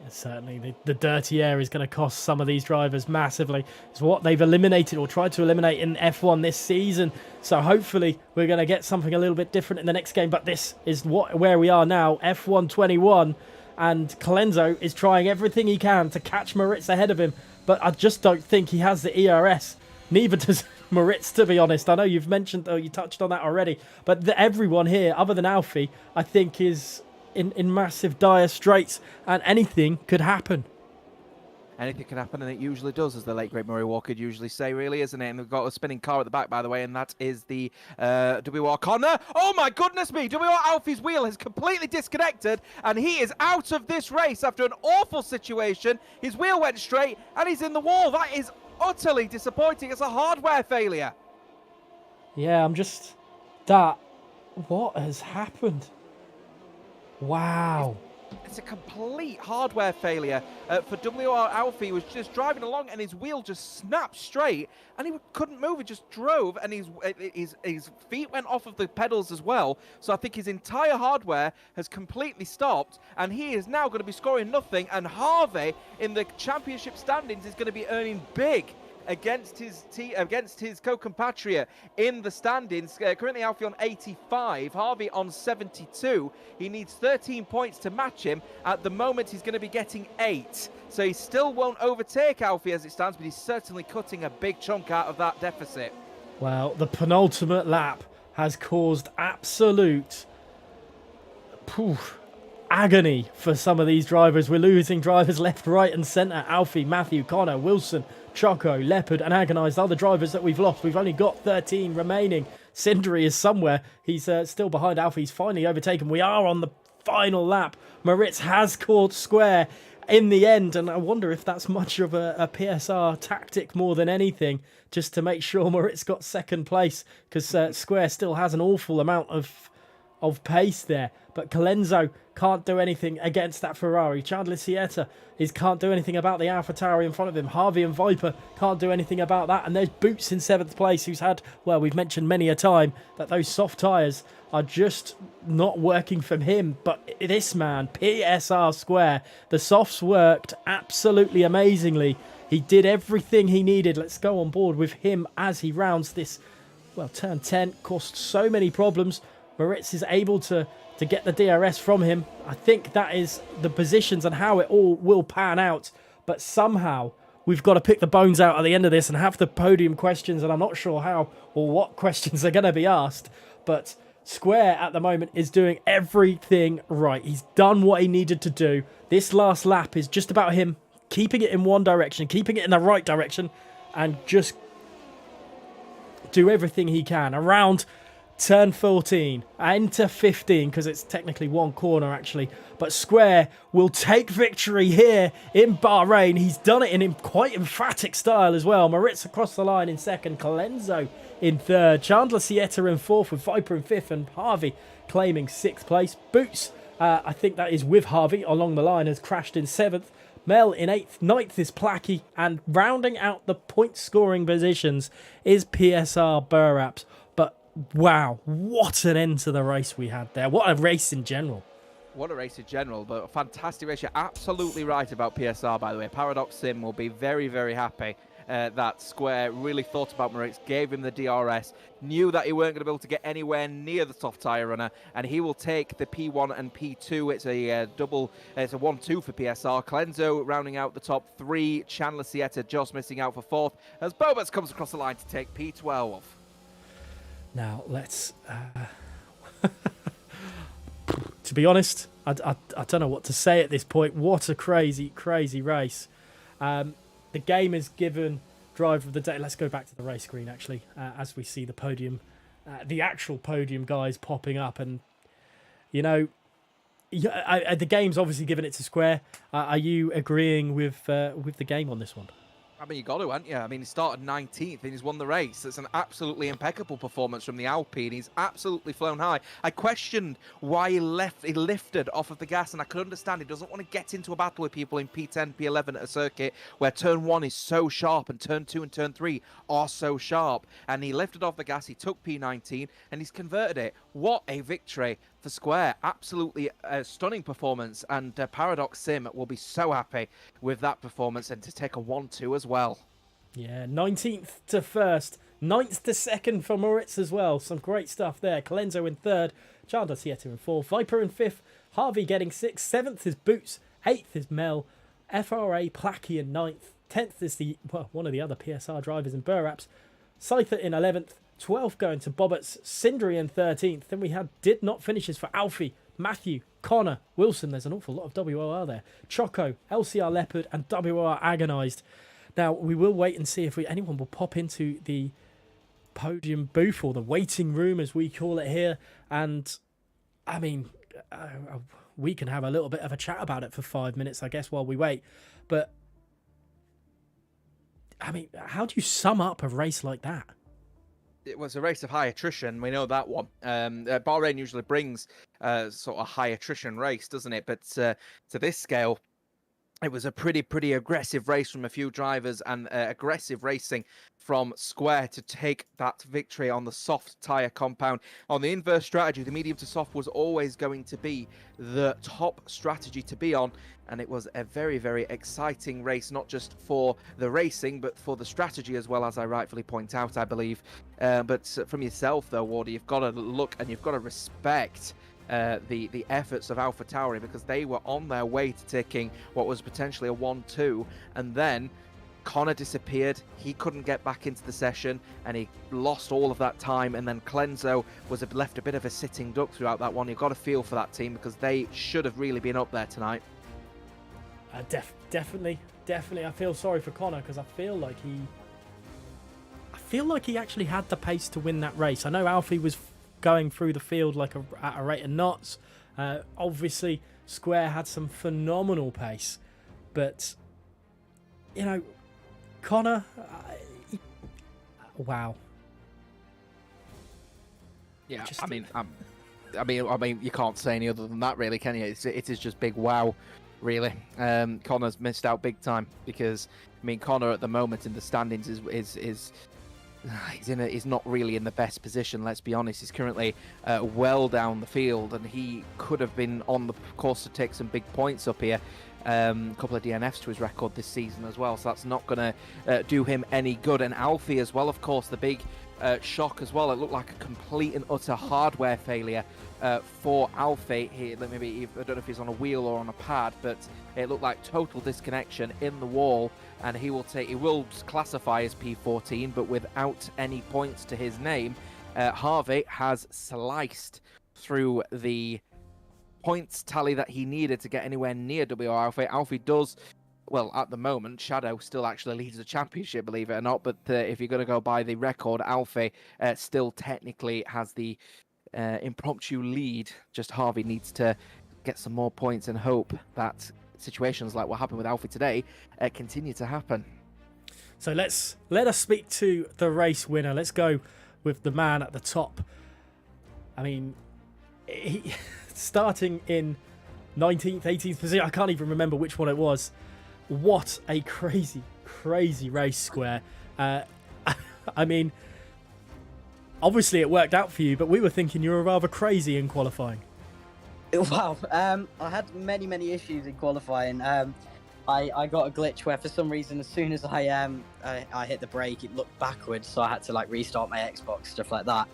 Yeah, certainly the dirty air is going to cost some of these drivers massively. It's what they've eliminated or tried to eliminate in F1 this season, so hopefully we're going to get something a little bit different in the next game. But this is where we are now, F1 21, and Clenzo is trying everything he can to catch Moritz ahead of him, but I just don't think he has the ERS. Neither does Moritz, to be honest. I know you've mentioned, you touched on that already, but everyone here, other than Alfie, I think is in massive dire straits, and anything could happen. Anything can happen, and it usually does, as the late great Murray Walker would usually say, really, isn't it? And we've got a spinning car at the back, by the way, and that is the WOR Connor. Oh my goodness me! WOR Alfie's wheel has completely disconnected, and he is out of this race after an awful situation. His wheel went straight, and he's in the wall. That is utterly disappointing. It's a hardware failure. Yeah, what has happened? Wow. It's a complete hardware failure for WOR Alfie. He was just driving along and his wheel just snapped straight and he couldn't move. He just drove and his feet went off of the pedals as well. So I think his entire hardware has completely stopped, and he is now going to be scoring nothing. And Harvey in the championship standings is going to be earning big, against his co-compatriot in the standings. Currently Alfie on 85, Harvey on 72. He needs 13 points to match him. At the moment, he's going to be getting 8. So he still won't overtake Alfie as it stands, but he's certainly cutting a big chunk out of that deficit. Well, the penultimate lap has caused absolute agony for some of these drivers. We're losing drivers left, right and centre. Alfie, Matthew, Connor, Wilson, Choco, Leopard and Agonised. Other drivers that we've lost. We've only got 13 remaining. Sindri is somewhere. He's still behind Alfie. He's finally overtaken. We are on the final lap. Moritz has caught Square in the end, and I wonder if that's much of a PSR tactic more than anything, just to make sure Moritz got second place, because Square still has an awful amount of pace there. But Colenso can't do anything against that Ferrari. Chandler Sieta can't do anything about the AlphaTauri in front of him. Harvey and Viper can't do anything about that. And there's Boots in 7th place, who's had, well, we've mentioned many a time that those soft tyres are just not working from him. But this man, PSR Square, the softs worked absolutely amazingly. He did everything he needed. Let's go on board with him as he rounds this, well, turn 10. Caused so many problems. Moritz is able to get the DRS from him. I think that is the positions and how it all will pan out. But somehow we've got to pick the bones out at the end of this and have the podium questions. And I'm not sure how or what questions are going to be asked. But Square at the moment is doing everything right. He's done what he needed to do. This last lap is just about him keeping it in one direction, keeping it in the right direction, and just do everything he can around turn 14 into 15, because it's technically one corner actually. But Square will take victory here in Bahrain. He's done it in quite emphatic style as well. Moritz across the line in second, Colenso in third, Chandler Sieta in fourth, with Viper in fifth, and Harvey claiming 6th place. Boots, I think that is with Harvey along the line, has crashed in 7th. Mel in 8th, 9th is Placky, and rounding out the point scoring positions is PSR Burraps. Wow, what an end to the race we had there. What a race in general. What a race in general, but a fantastic race. You're absolutely right about PSR, by the way. Paradox Sim will be very, very happy that Square really thought about Moritz, gave him the DRS, knew that he weren't going to be able to get anywhere near the soft tyre runner, and he will take the P1 and P2. It's a it's a 1-2 for PSR. Colenso rounding out the top 3. Chandler Sieta just missing out for 4th, as Bobas comes across the line to take P12. Now, let's... to be honest, I don't know what to say at this point. What a crazy, crazy race. The game has given driver of the day... Let's go back to the race screen, actually, as we see the podium, the actual podium guys popping up. And, you know, the game's obviously given it to Square. Are you agreeing with the game on this one? I mean, you got to, haven't you? I mean, he started 19th and he's won the race. It's an absolutely impeccable performance from the Alpine. He's absolutely flown high. I questioned why he lifted off of the gas, and I could understand he doesn't want to get into a battle with people in P10, P11 at a circuit where turn 1 is so sharp and turn 2 and turn 3 are so sharp. And he lifted off the gas, he took P19 and he's converted it. What a victory for Square. Absolutely stunning performance, and Paradox Sim will be so happy with that performance and to take a 1-2 as well. Yeah, 19th to 1st, 9th to 2nd for Moritz as well. Some great stuff there. Colenso in 3rd, Chandler Sieta in 4th, Viper in 5th, Harvey getting 6th, 7th is Boots, 8th is Mel, FRA Placky in 9th, 10th is one of the other PSR drivers in Burraps, Scyther in 11th, 12th going to Bobbits, Sindri in 13th. Then we had did not finishes for Alfie, Matthew, Connor, Wilson. There's an awful lot of WOR there. Choco, LCR Leopard, and WOR Agonised. Now, we will wait and see if anyone will pop into the podium booth, or the waiting room as we call it here. And, I mean, we can have a little bit of a chat about it for 5 minutes, I guess, while we wait. But, I mean, how do you sum up a race like that? It was a race of high attrition. We know that one. Bahrain usually brings sort of high attrition race, doesn't it? But to this scale, it was a pretty aggressive race from a few drivers, and aggressive racing from Square to take that victory on the soft tyre compound. On the inverse strategy, the medium to soft was always going to be the top strategy to be on, and it was a very exciting race, not just for the racing, but for the strategy as well, as I rightfully point out, I believe. But from yourself, though, Wardy, you've got to look and you've got to respect the efforts of AlphaTauri, because they were on their way to taking what was potentially a 1-2, and then Connor disappeared. He couldn't get back into the session, and he lost all of that time. And then Clenzo was left a bit of a sitting duck throughout that one. You've got to feel for that team, because they should have really been up there tonight. Definitely. I feel sorry for Connor, because I feel like he actually had the pace to win that race. I know Alfie was going through the field like at a rate of knots. Obviously, Square had some phenomenal pace, but you know, Connor, wow. Yeah, I mean, you can't say any other than that, really, can you? It is just big wow, really. Connor's missed out big time, because I mean, Connor at the moment in the standings he's not really in the best position. Let's be honest. He's currently well down the field, and he could have been on the course to take some big points up here. A couple of DNFs to his record this season as well, so that's not going to do him any good. And Alfie as well, of course, the big shock as well. It looked like a complete and utter hardware failure for Alfie. I don't know if he's on a wheel or on a pad, but it looked like total disconnection in the wall, and he will classify as P14, but without any points to his name. Harvey has sliced through the points tally that he needed to get anywhere near WOR. Alfie does, well, at the moment, Shadow still actually leads the championship, believe it or not, but if you're going to go by the record, Alfie still technically has the impromptu lead. Just Harvey needs to get some more points and hope that situations like what happened with Alfie today continue to happen. So let us speak to the race winner. Let's go with the man at the top. I mean, he starting in 19th, 18th position. I can't even remember which one it was. What a crazy race, Square. I mean, obviously it worked out for you, but we were thinking you were rather crazy in qualifying. Wow, I had many issues in qualifying. I got a glitch where for some reason, as soon as I hit the brake, it looked backwards, so I had to like restart my Xbox, stuff like that.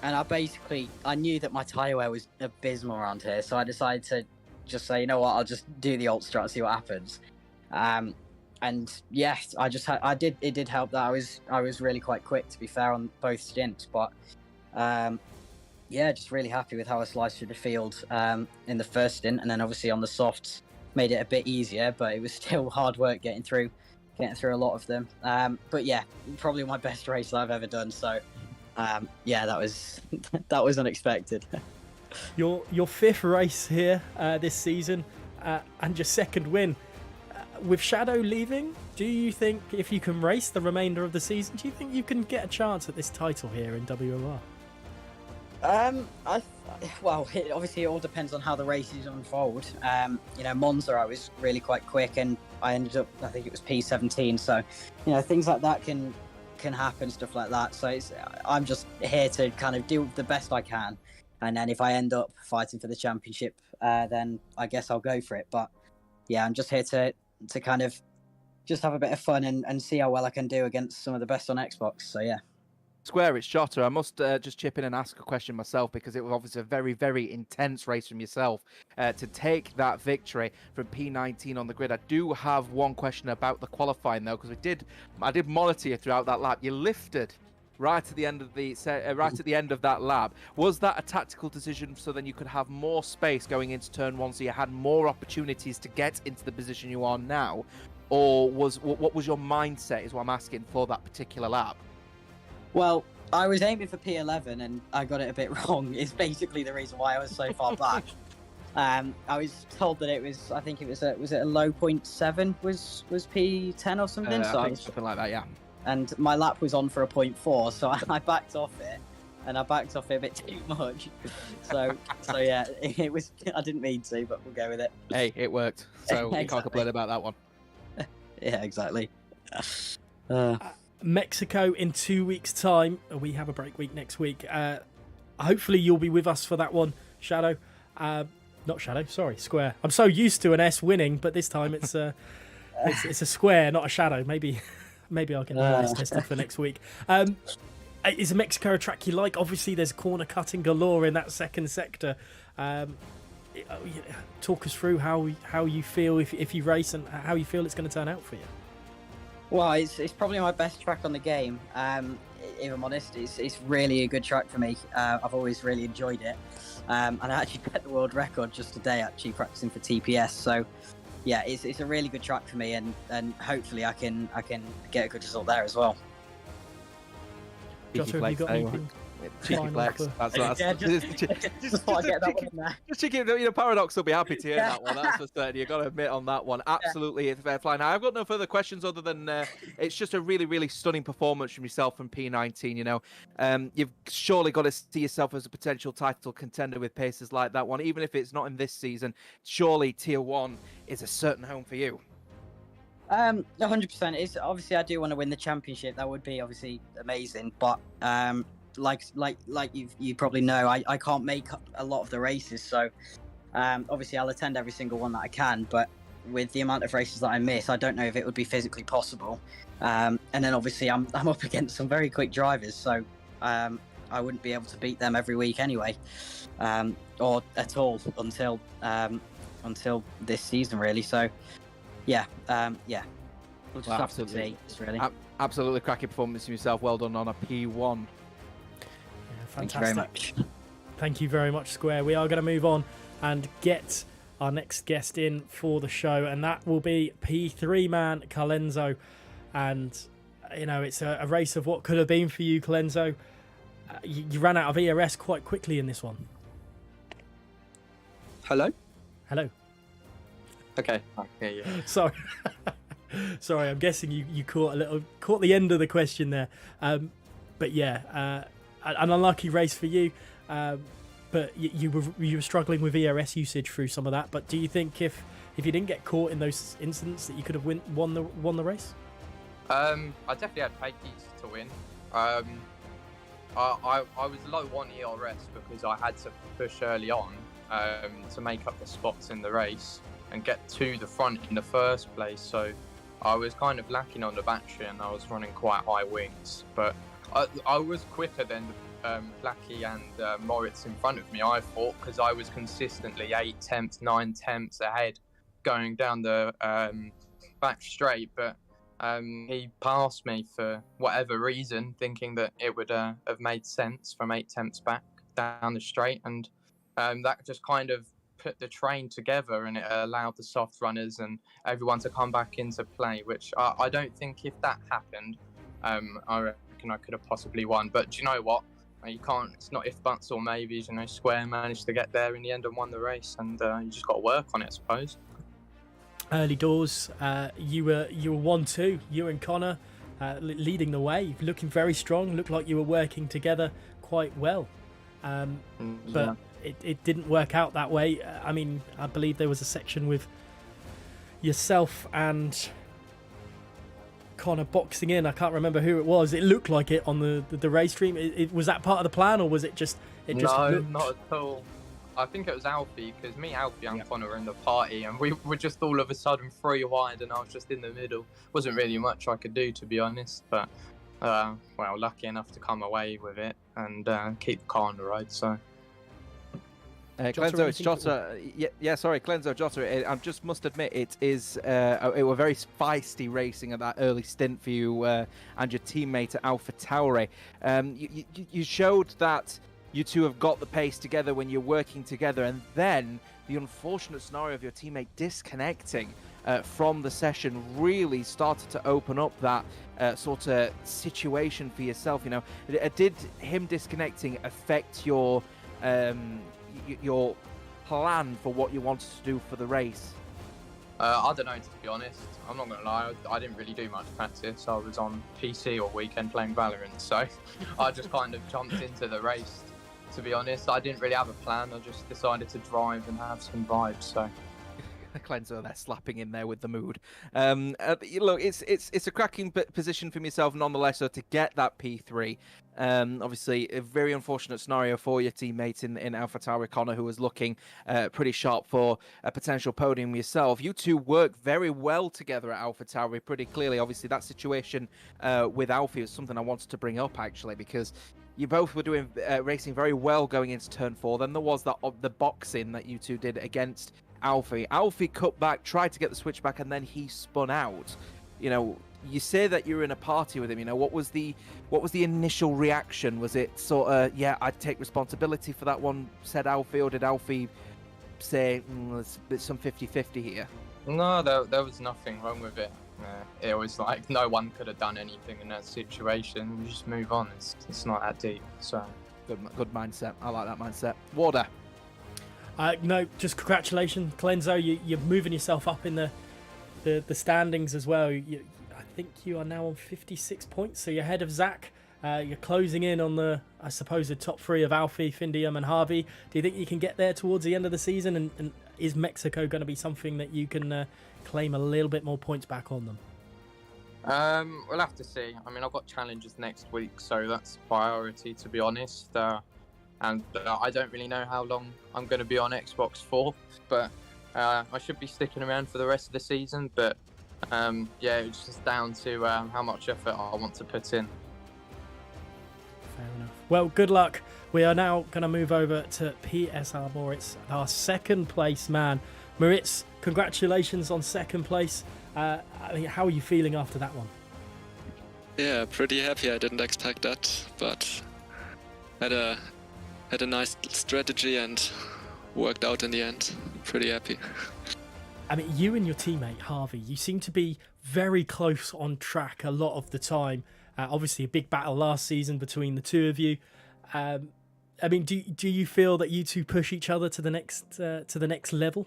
And I knew that my tyre wear was abysmal around here, so I decided to just say, you know what, I'll just do the alt strat and see what happens. And yes, it did help that I was really quite quick, to be fair, on both stints, but yeah, just really happy with how I sliced through the field in the first stint, and then obviously on the softs made it a bit easier, but it was still hard work getting through a lot of them. But yeah, probably my best race that I've ever done, so yeah, that was unexpected. Your fifth race here this season, and your second win. With Shadow leaving, do you think if you can race the remainder of the season, do you think you can get a chance at this title here in WOR? Well, obviously it all depends on how the races unfold. You know, Monza, I was really quite quick, and I ended up, I think it was P17. So, you know, things like that can happen, stuff like that. So I'm just here to kind of do the best I can, and then if I end up fighting for the championship, then I guess I'll go for it. But yeah, I'm just here to kind of just have a bit of fun and see how well I can do against some of the best on Xbox. So yeah. Square, it's Jota. I must just chip in and ask a question myself, because it was obviously a very intense race from yourself to take that victory from P19 on the grid. I do have one question about the qualifying though, because I did monitor you throughout that lap. You lifted right at the end of that lap. Was that a tactical decision so then you could have more space going into turn one, so you had more opportunities to get into the position you are now, or what was your mindset? Is what I'm asking for that particular lap. Well, I was aiming for P11 and I got it a bit wrong. It's basically the reason why I was so far back. I was told that I think it was a low 0.7 was P10 or something. I think something like that, yeah. And my lap was on for a 0.4, so I backed off it. and I backed off it a bit too much. So yeah, it was. I didn't mean to, but we'll go with it. Hey, it worked. So you can't Exactly. complain about that one. Yeah, exactly. Mexico in 2 weeks' time. We have a break week next week. Hopefully you'll be with us for that one, Shadow. Not Shadow, sorry, Square. I'm so used to an S winning, but this time it's it's a square, not a shadow. Maybe I'll get the S tested for next week. Is Mexico a track you like? Obviously, there's corner cutting galore in that second sector. Talk us through how you feel if you race and how you feel it's going to turn out for you. Well, it's probably my best track on the game. If I'm honest, it's really a good track for me. I've always really enjoyed it, and I actually set the world record just today, actually practicing for TPS. So, yeah, it's a really good track for me, and hopefully I can get a good result there as well. Jota, have you got anything? Cheeky flex. That's Yeah, just thought I'd get that one in there. Just cheeky, Paradox will be happy to hear that one. That's for certain. You've got to admit on that one. Absolutely, it's fair fly. Now, I've got no further questions other than it's just a really, really stunning performance from yourself from P19. You've surely got to see yourself as a potential title contender with paces like that one, even if it's not in this season. Surely Tier 1 is a certain home for you. 100%. It's obviously I do want to win the championship. That would be obviously amazing, but like you probably know, I can't make a lot of the races, so obviously I'll attend every single one that I can, but with the amount of races that I miss, I don't know if it would be physically possible. And then obviously I'm up against some very quick drivers, so I wouldn't be able to beat them every week anyway, or at all until this season really. So yeah. We'll just have to see. Really. Absolutely cracking performance from yourself. Well done on a P1. Fantastic. Thank you very much. Thank you very much, Square. We are going to move on and get our next guest in for the show, and that will be P3 man Colenso. And it's a race of what could have been for you, Colenso. You ran out of ERS quite quickly in this one. Hello. Okay. Yeah. Sorry. Sorry, I'm guessing you caught the end of the question there. But yeah, an unlucky race for you. But you were struggling with ERS usage through some of that. But do you think if you didn't get caught in those incidents that you could have won the race? I definitely had paces to win. I was low on ERS because I had to push early on to make up the spots in the race and get to the front in the first place. So I was kind of lacking on the battery and I was running quite high wings. But I was quicker than Blackie and Moritz in front of me, I thought, because I was consistently 8 tenths, 9 tenths ahead going down the back straight. But he passed me for whatever reason, thinking that it would have made sense from 8 tenths back down the straight. And that just kind of put the train together, and it allowed the soft runners and everyone to come back into play, which I don't think if that happened, I reckon I could have possibly won. But do you know what? You can't, it's not if buts or maybes. Square managed to get there in the end and won the race, and you just got to work on it, I suppose. Early doors, you were 1-2. You and Connor leading the way, looking very strong. Looked like you were working together quite well. But it didn't work out that way. I believe there was a section with yourself and Connor boxing in. I can't remember who it was. It looked like it on the race stream. Was that part of the plan, or was it just? No, looked... not at all. I think it was Alfie, because me, Alfie, and Connor were in the party, and we were just all of a sudden 3 wide, and I was just in the middle. Wasn't really much I could do, to be honest, but lucky enough to come away with it and keep the car on the road. So. Clenso, it's Jota. Sorry, Clenso, Jota. I just must admit, it were very feisty racing at that early stint for you and your teammate at Alpha Tauri. You showed that you two have got the pace together when you're working together, and then the unfortunate scenario of your teammate disconnecting from the session really started to open up that sort of situation for yourself. Did him disconnecting affect your plan for what you wanted to do for the race? I don't know, to be honest. I'm not going to lie, I didn't really do much practice. I was on PC all weekend playing Valorant, so I just kind of jumped into the race, to be honest. I didn't really have a plan, I just decided to drive and have some vibes, so... Cleanser there slapping in there with the mood. Look, it's a cracking position for myself nonetheless, so to get that P3. Obviously, a very unfortunate scenario for your teammate in AlphaTauri, Connor, who was looking pretty sharp for a potential podium yourself. You two work very well together at AlphaTauri, pretty clearly. Obviously, that situation with Alfie is something I wanted to bring up, actually, because you both were doing racing very well going into turn 4. Then there was the boxing that you two did against Alfie. Alfie cut back, tried to get the switch back, and then he spun out. You know, you say that you're in a party with him. You know, what was the initial reaction? Was it sort of, yeah, I'd take responsibility for that one, said Alfie, or did Alfie say it's some 50-50 here? No, there was nothing wrong with it. It was like no one could have done anything in that situation. You just move on. It's not that deep. So good mindset. I like that mindset. Warder. No, just congratulations, Clenzo. You're moving yourself up in the standings as well. I think you are now on 56 points, so you're ahead of Zach. You're closing in on the, I suppose, the top 3 of Alfie, Findium, and Harvey. Do you think you can get there towards the end of the season? And is Mexico going to be something that you can claim a little bit more points back on them? We'll have to see. I mean, I've got challenges next week, so that's priority, to be honest. And I don't really know how long I'm going to be on Xbox for, but I should be sticking around for the rest of the season. But yeah, it's just down to how much effort I want to put in. Fair enough. Well, good luck. We are now going to move over to PSR Moritz, our second place man. Moritz, congratulations on second place. I mean, how are you feeling after that one? Yeah, pretty happy. I didn't expect that, but had a nice strategy and worked out in the end. Pretty happy. I mean, you and your teammate Harvey, you seem to be very close on track a lot of the time. Obviously, a big battle last season between the two of you. I mean, do you feel that you two push each other to the next level?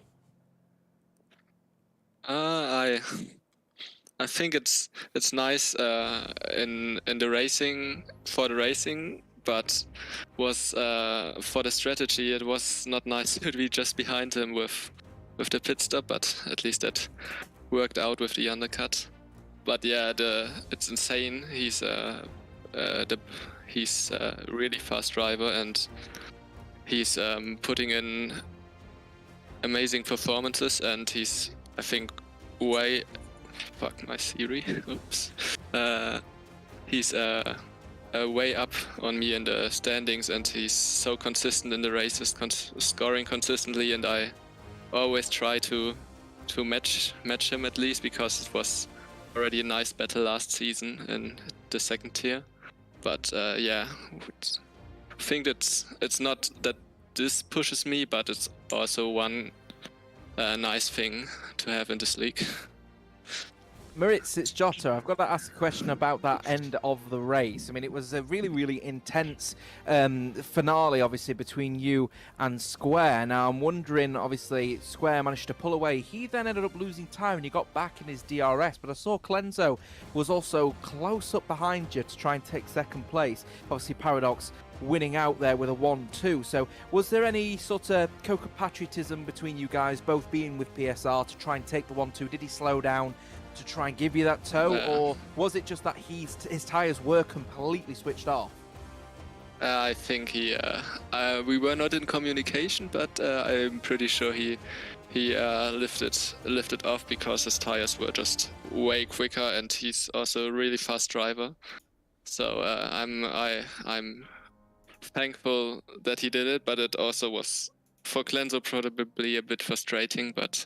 I think it's nice in the racing, for the racing, but was for the strategy it was not nice to be just behind him with the pit stop, but at least that worked out with the undercut. But yeah, it's insane. He's a really fast driver, and he's putting in amazing performances, and he's, I think, fuck my Siri. Oops. He's way up on me in the standings, and he's so consistent in the races, scoring consistently, and I always try to match him at least, because it was already a nice battle last season in the second tier. But yeah, I think it's not that this pushes me, but it's also one nice thing to have in this league. Moritz, it's Jota. I've got to ask a question about that end of the race. I mean, it was a really, really intense finale, obviously, between you and Square. Now, I'm wondering, obviously, Square managed to pull away. He then ended up losing time and he got back in his DRS, but I saw Clenzo was also close up behind you to try and take second place. Obviously, Paradox winning out there with a 1-2. So was there any sort of co-patriotism between you guys, both being with PSR, to try and take the 1-2? Did he slow down to try and give you that toe, or was it just that his tyres were completely switched off? I think we were not in communication, but I'm pretty sure he lifted off because his tires were just way quicker, and he's also a really fast driver. So I'm thankful that he did it, but it also was for Clenzo probably a bit frustrating, but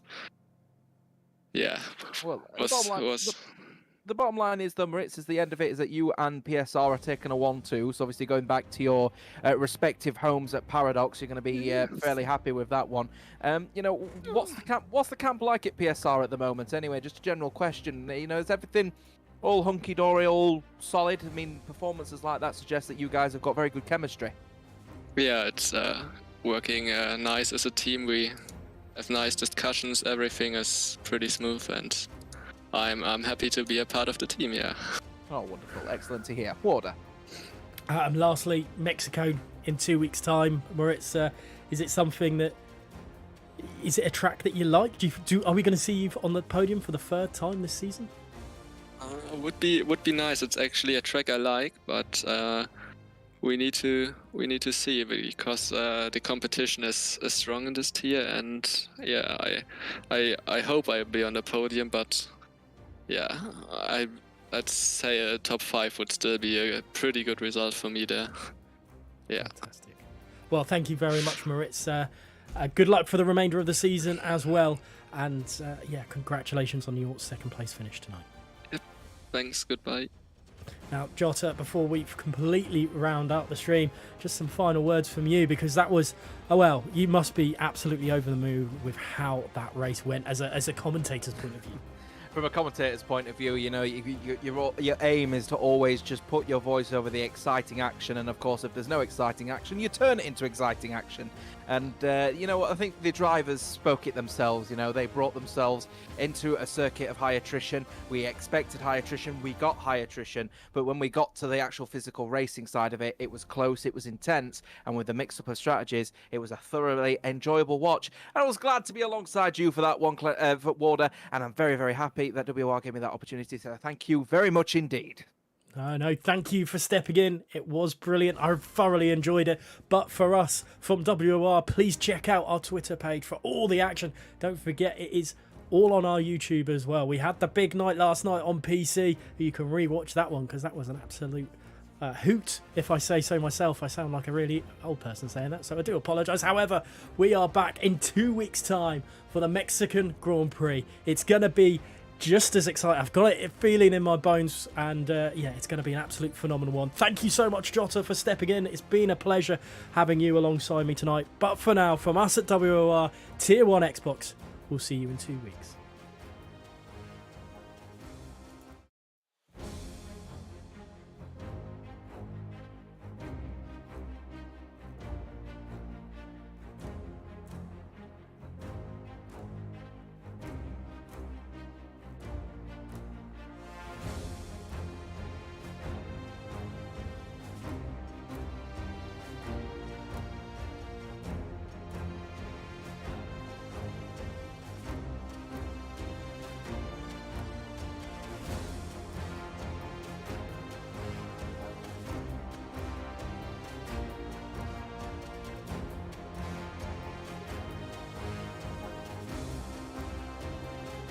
yeah. Well, the bottom line is, though, Moritz, is the end of it is that you and PSR are taking a 1-2. So obviously going back to your respective homes at Paradox, you're going to be fairly happy with that one. You know, what's the camp like at PSR at the moment? Anyway, just a general question. You know, is everything all hunky-dory, all solid? I mean, performances like that suggest that you guys have got very good chemistry. Yeah, it's working nice as a team. have nice discussions. Everything is pretty smooth, and I'm happy to be a part of the team. Yeah. Oh, wonderful. Excellent to hear. Warder. And lastly, Mexico in 2 weeks' time. Where it's is it something that is it a track that you like? Are we going to see you on the podium for the third time this season? Would be nice. It's actually a track I like, but we need to see, because the competition is strong in this tier, and yeah, I hope I'll be on the podium, but yeah, I'd say a top 5 would still be a pretty good result for me there. Yeah. Fantastic. Well, thank you very much, Moritz. Good luck for the remainder of the season as well, and yeah, congratulations on your second place finish tonight. Thanks, goodbye. Now, Jota, before we completely round up the stream, just some final words from you, because that was, oh well, you must be absolutely over the moon with how that race went as a commentator's point of view. From a commentator's point of view, you know, your aim is to always just put your voice over the exciting action, and of course, if there's no exciting action, you turn it into exciting action. And you know what, I think the drivers spoke it themselves. You know, they brought themselves into a circuit of high attrition. We expected high attrition, we got high attrition, but when we got to the actual physical racing side of it, it was close, it was intense, and with the mix-up of strategies, it was a thoroughly enjoyable watch. And I was glad to be alongside you for that one, Warder, and I'm very, very happy that WOR gave me that opportunity, so thank you very much indeed. No, thank you for stepping in. It was brilliant. I thoroughly enjoyed it. But for us from WOR, please check out our Twitter page for all the action. Don't forget, it is all on our YouTube as well. We had the big night last night on PC. You can rewatch that one because that was an absolute hoot, if I say so myself. I sound like a really old person saying that, so I do apologise. However, we are back in 2 weeks' time for the Mexican Grand Prix. It's going to be just as exciting. I've got it feeling in my bones, and yeah, it's going to be an absolute phenomenal one. Thank you so much, Jota, for stepping in. It's been a pleasure having you alongside me tonight. But for now, from us at WOR Tier 1 Xbox, we'll see you in 2 weeks.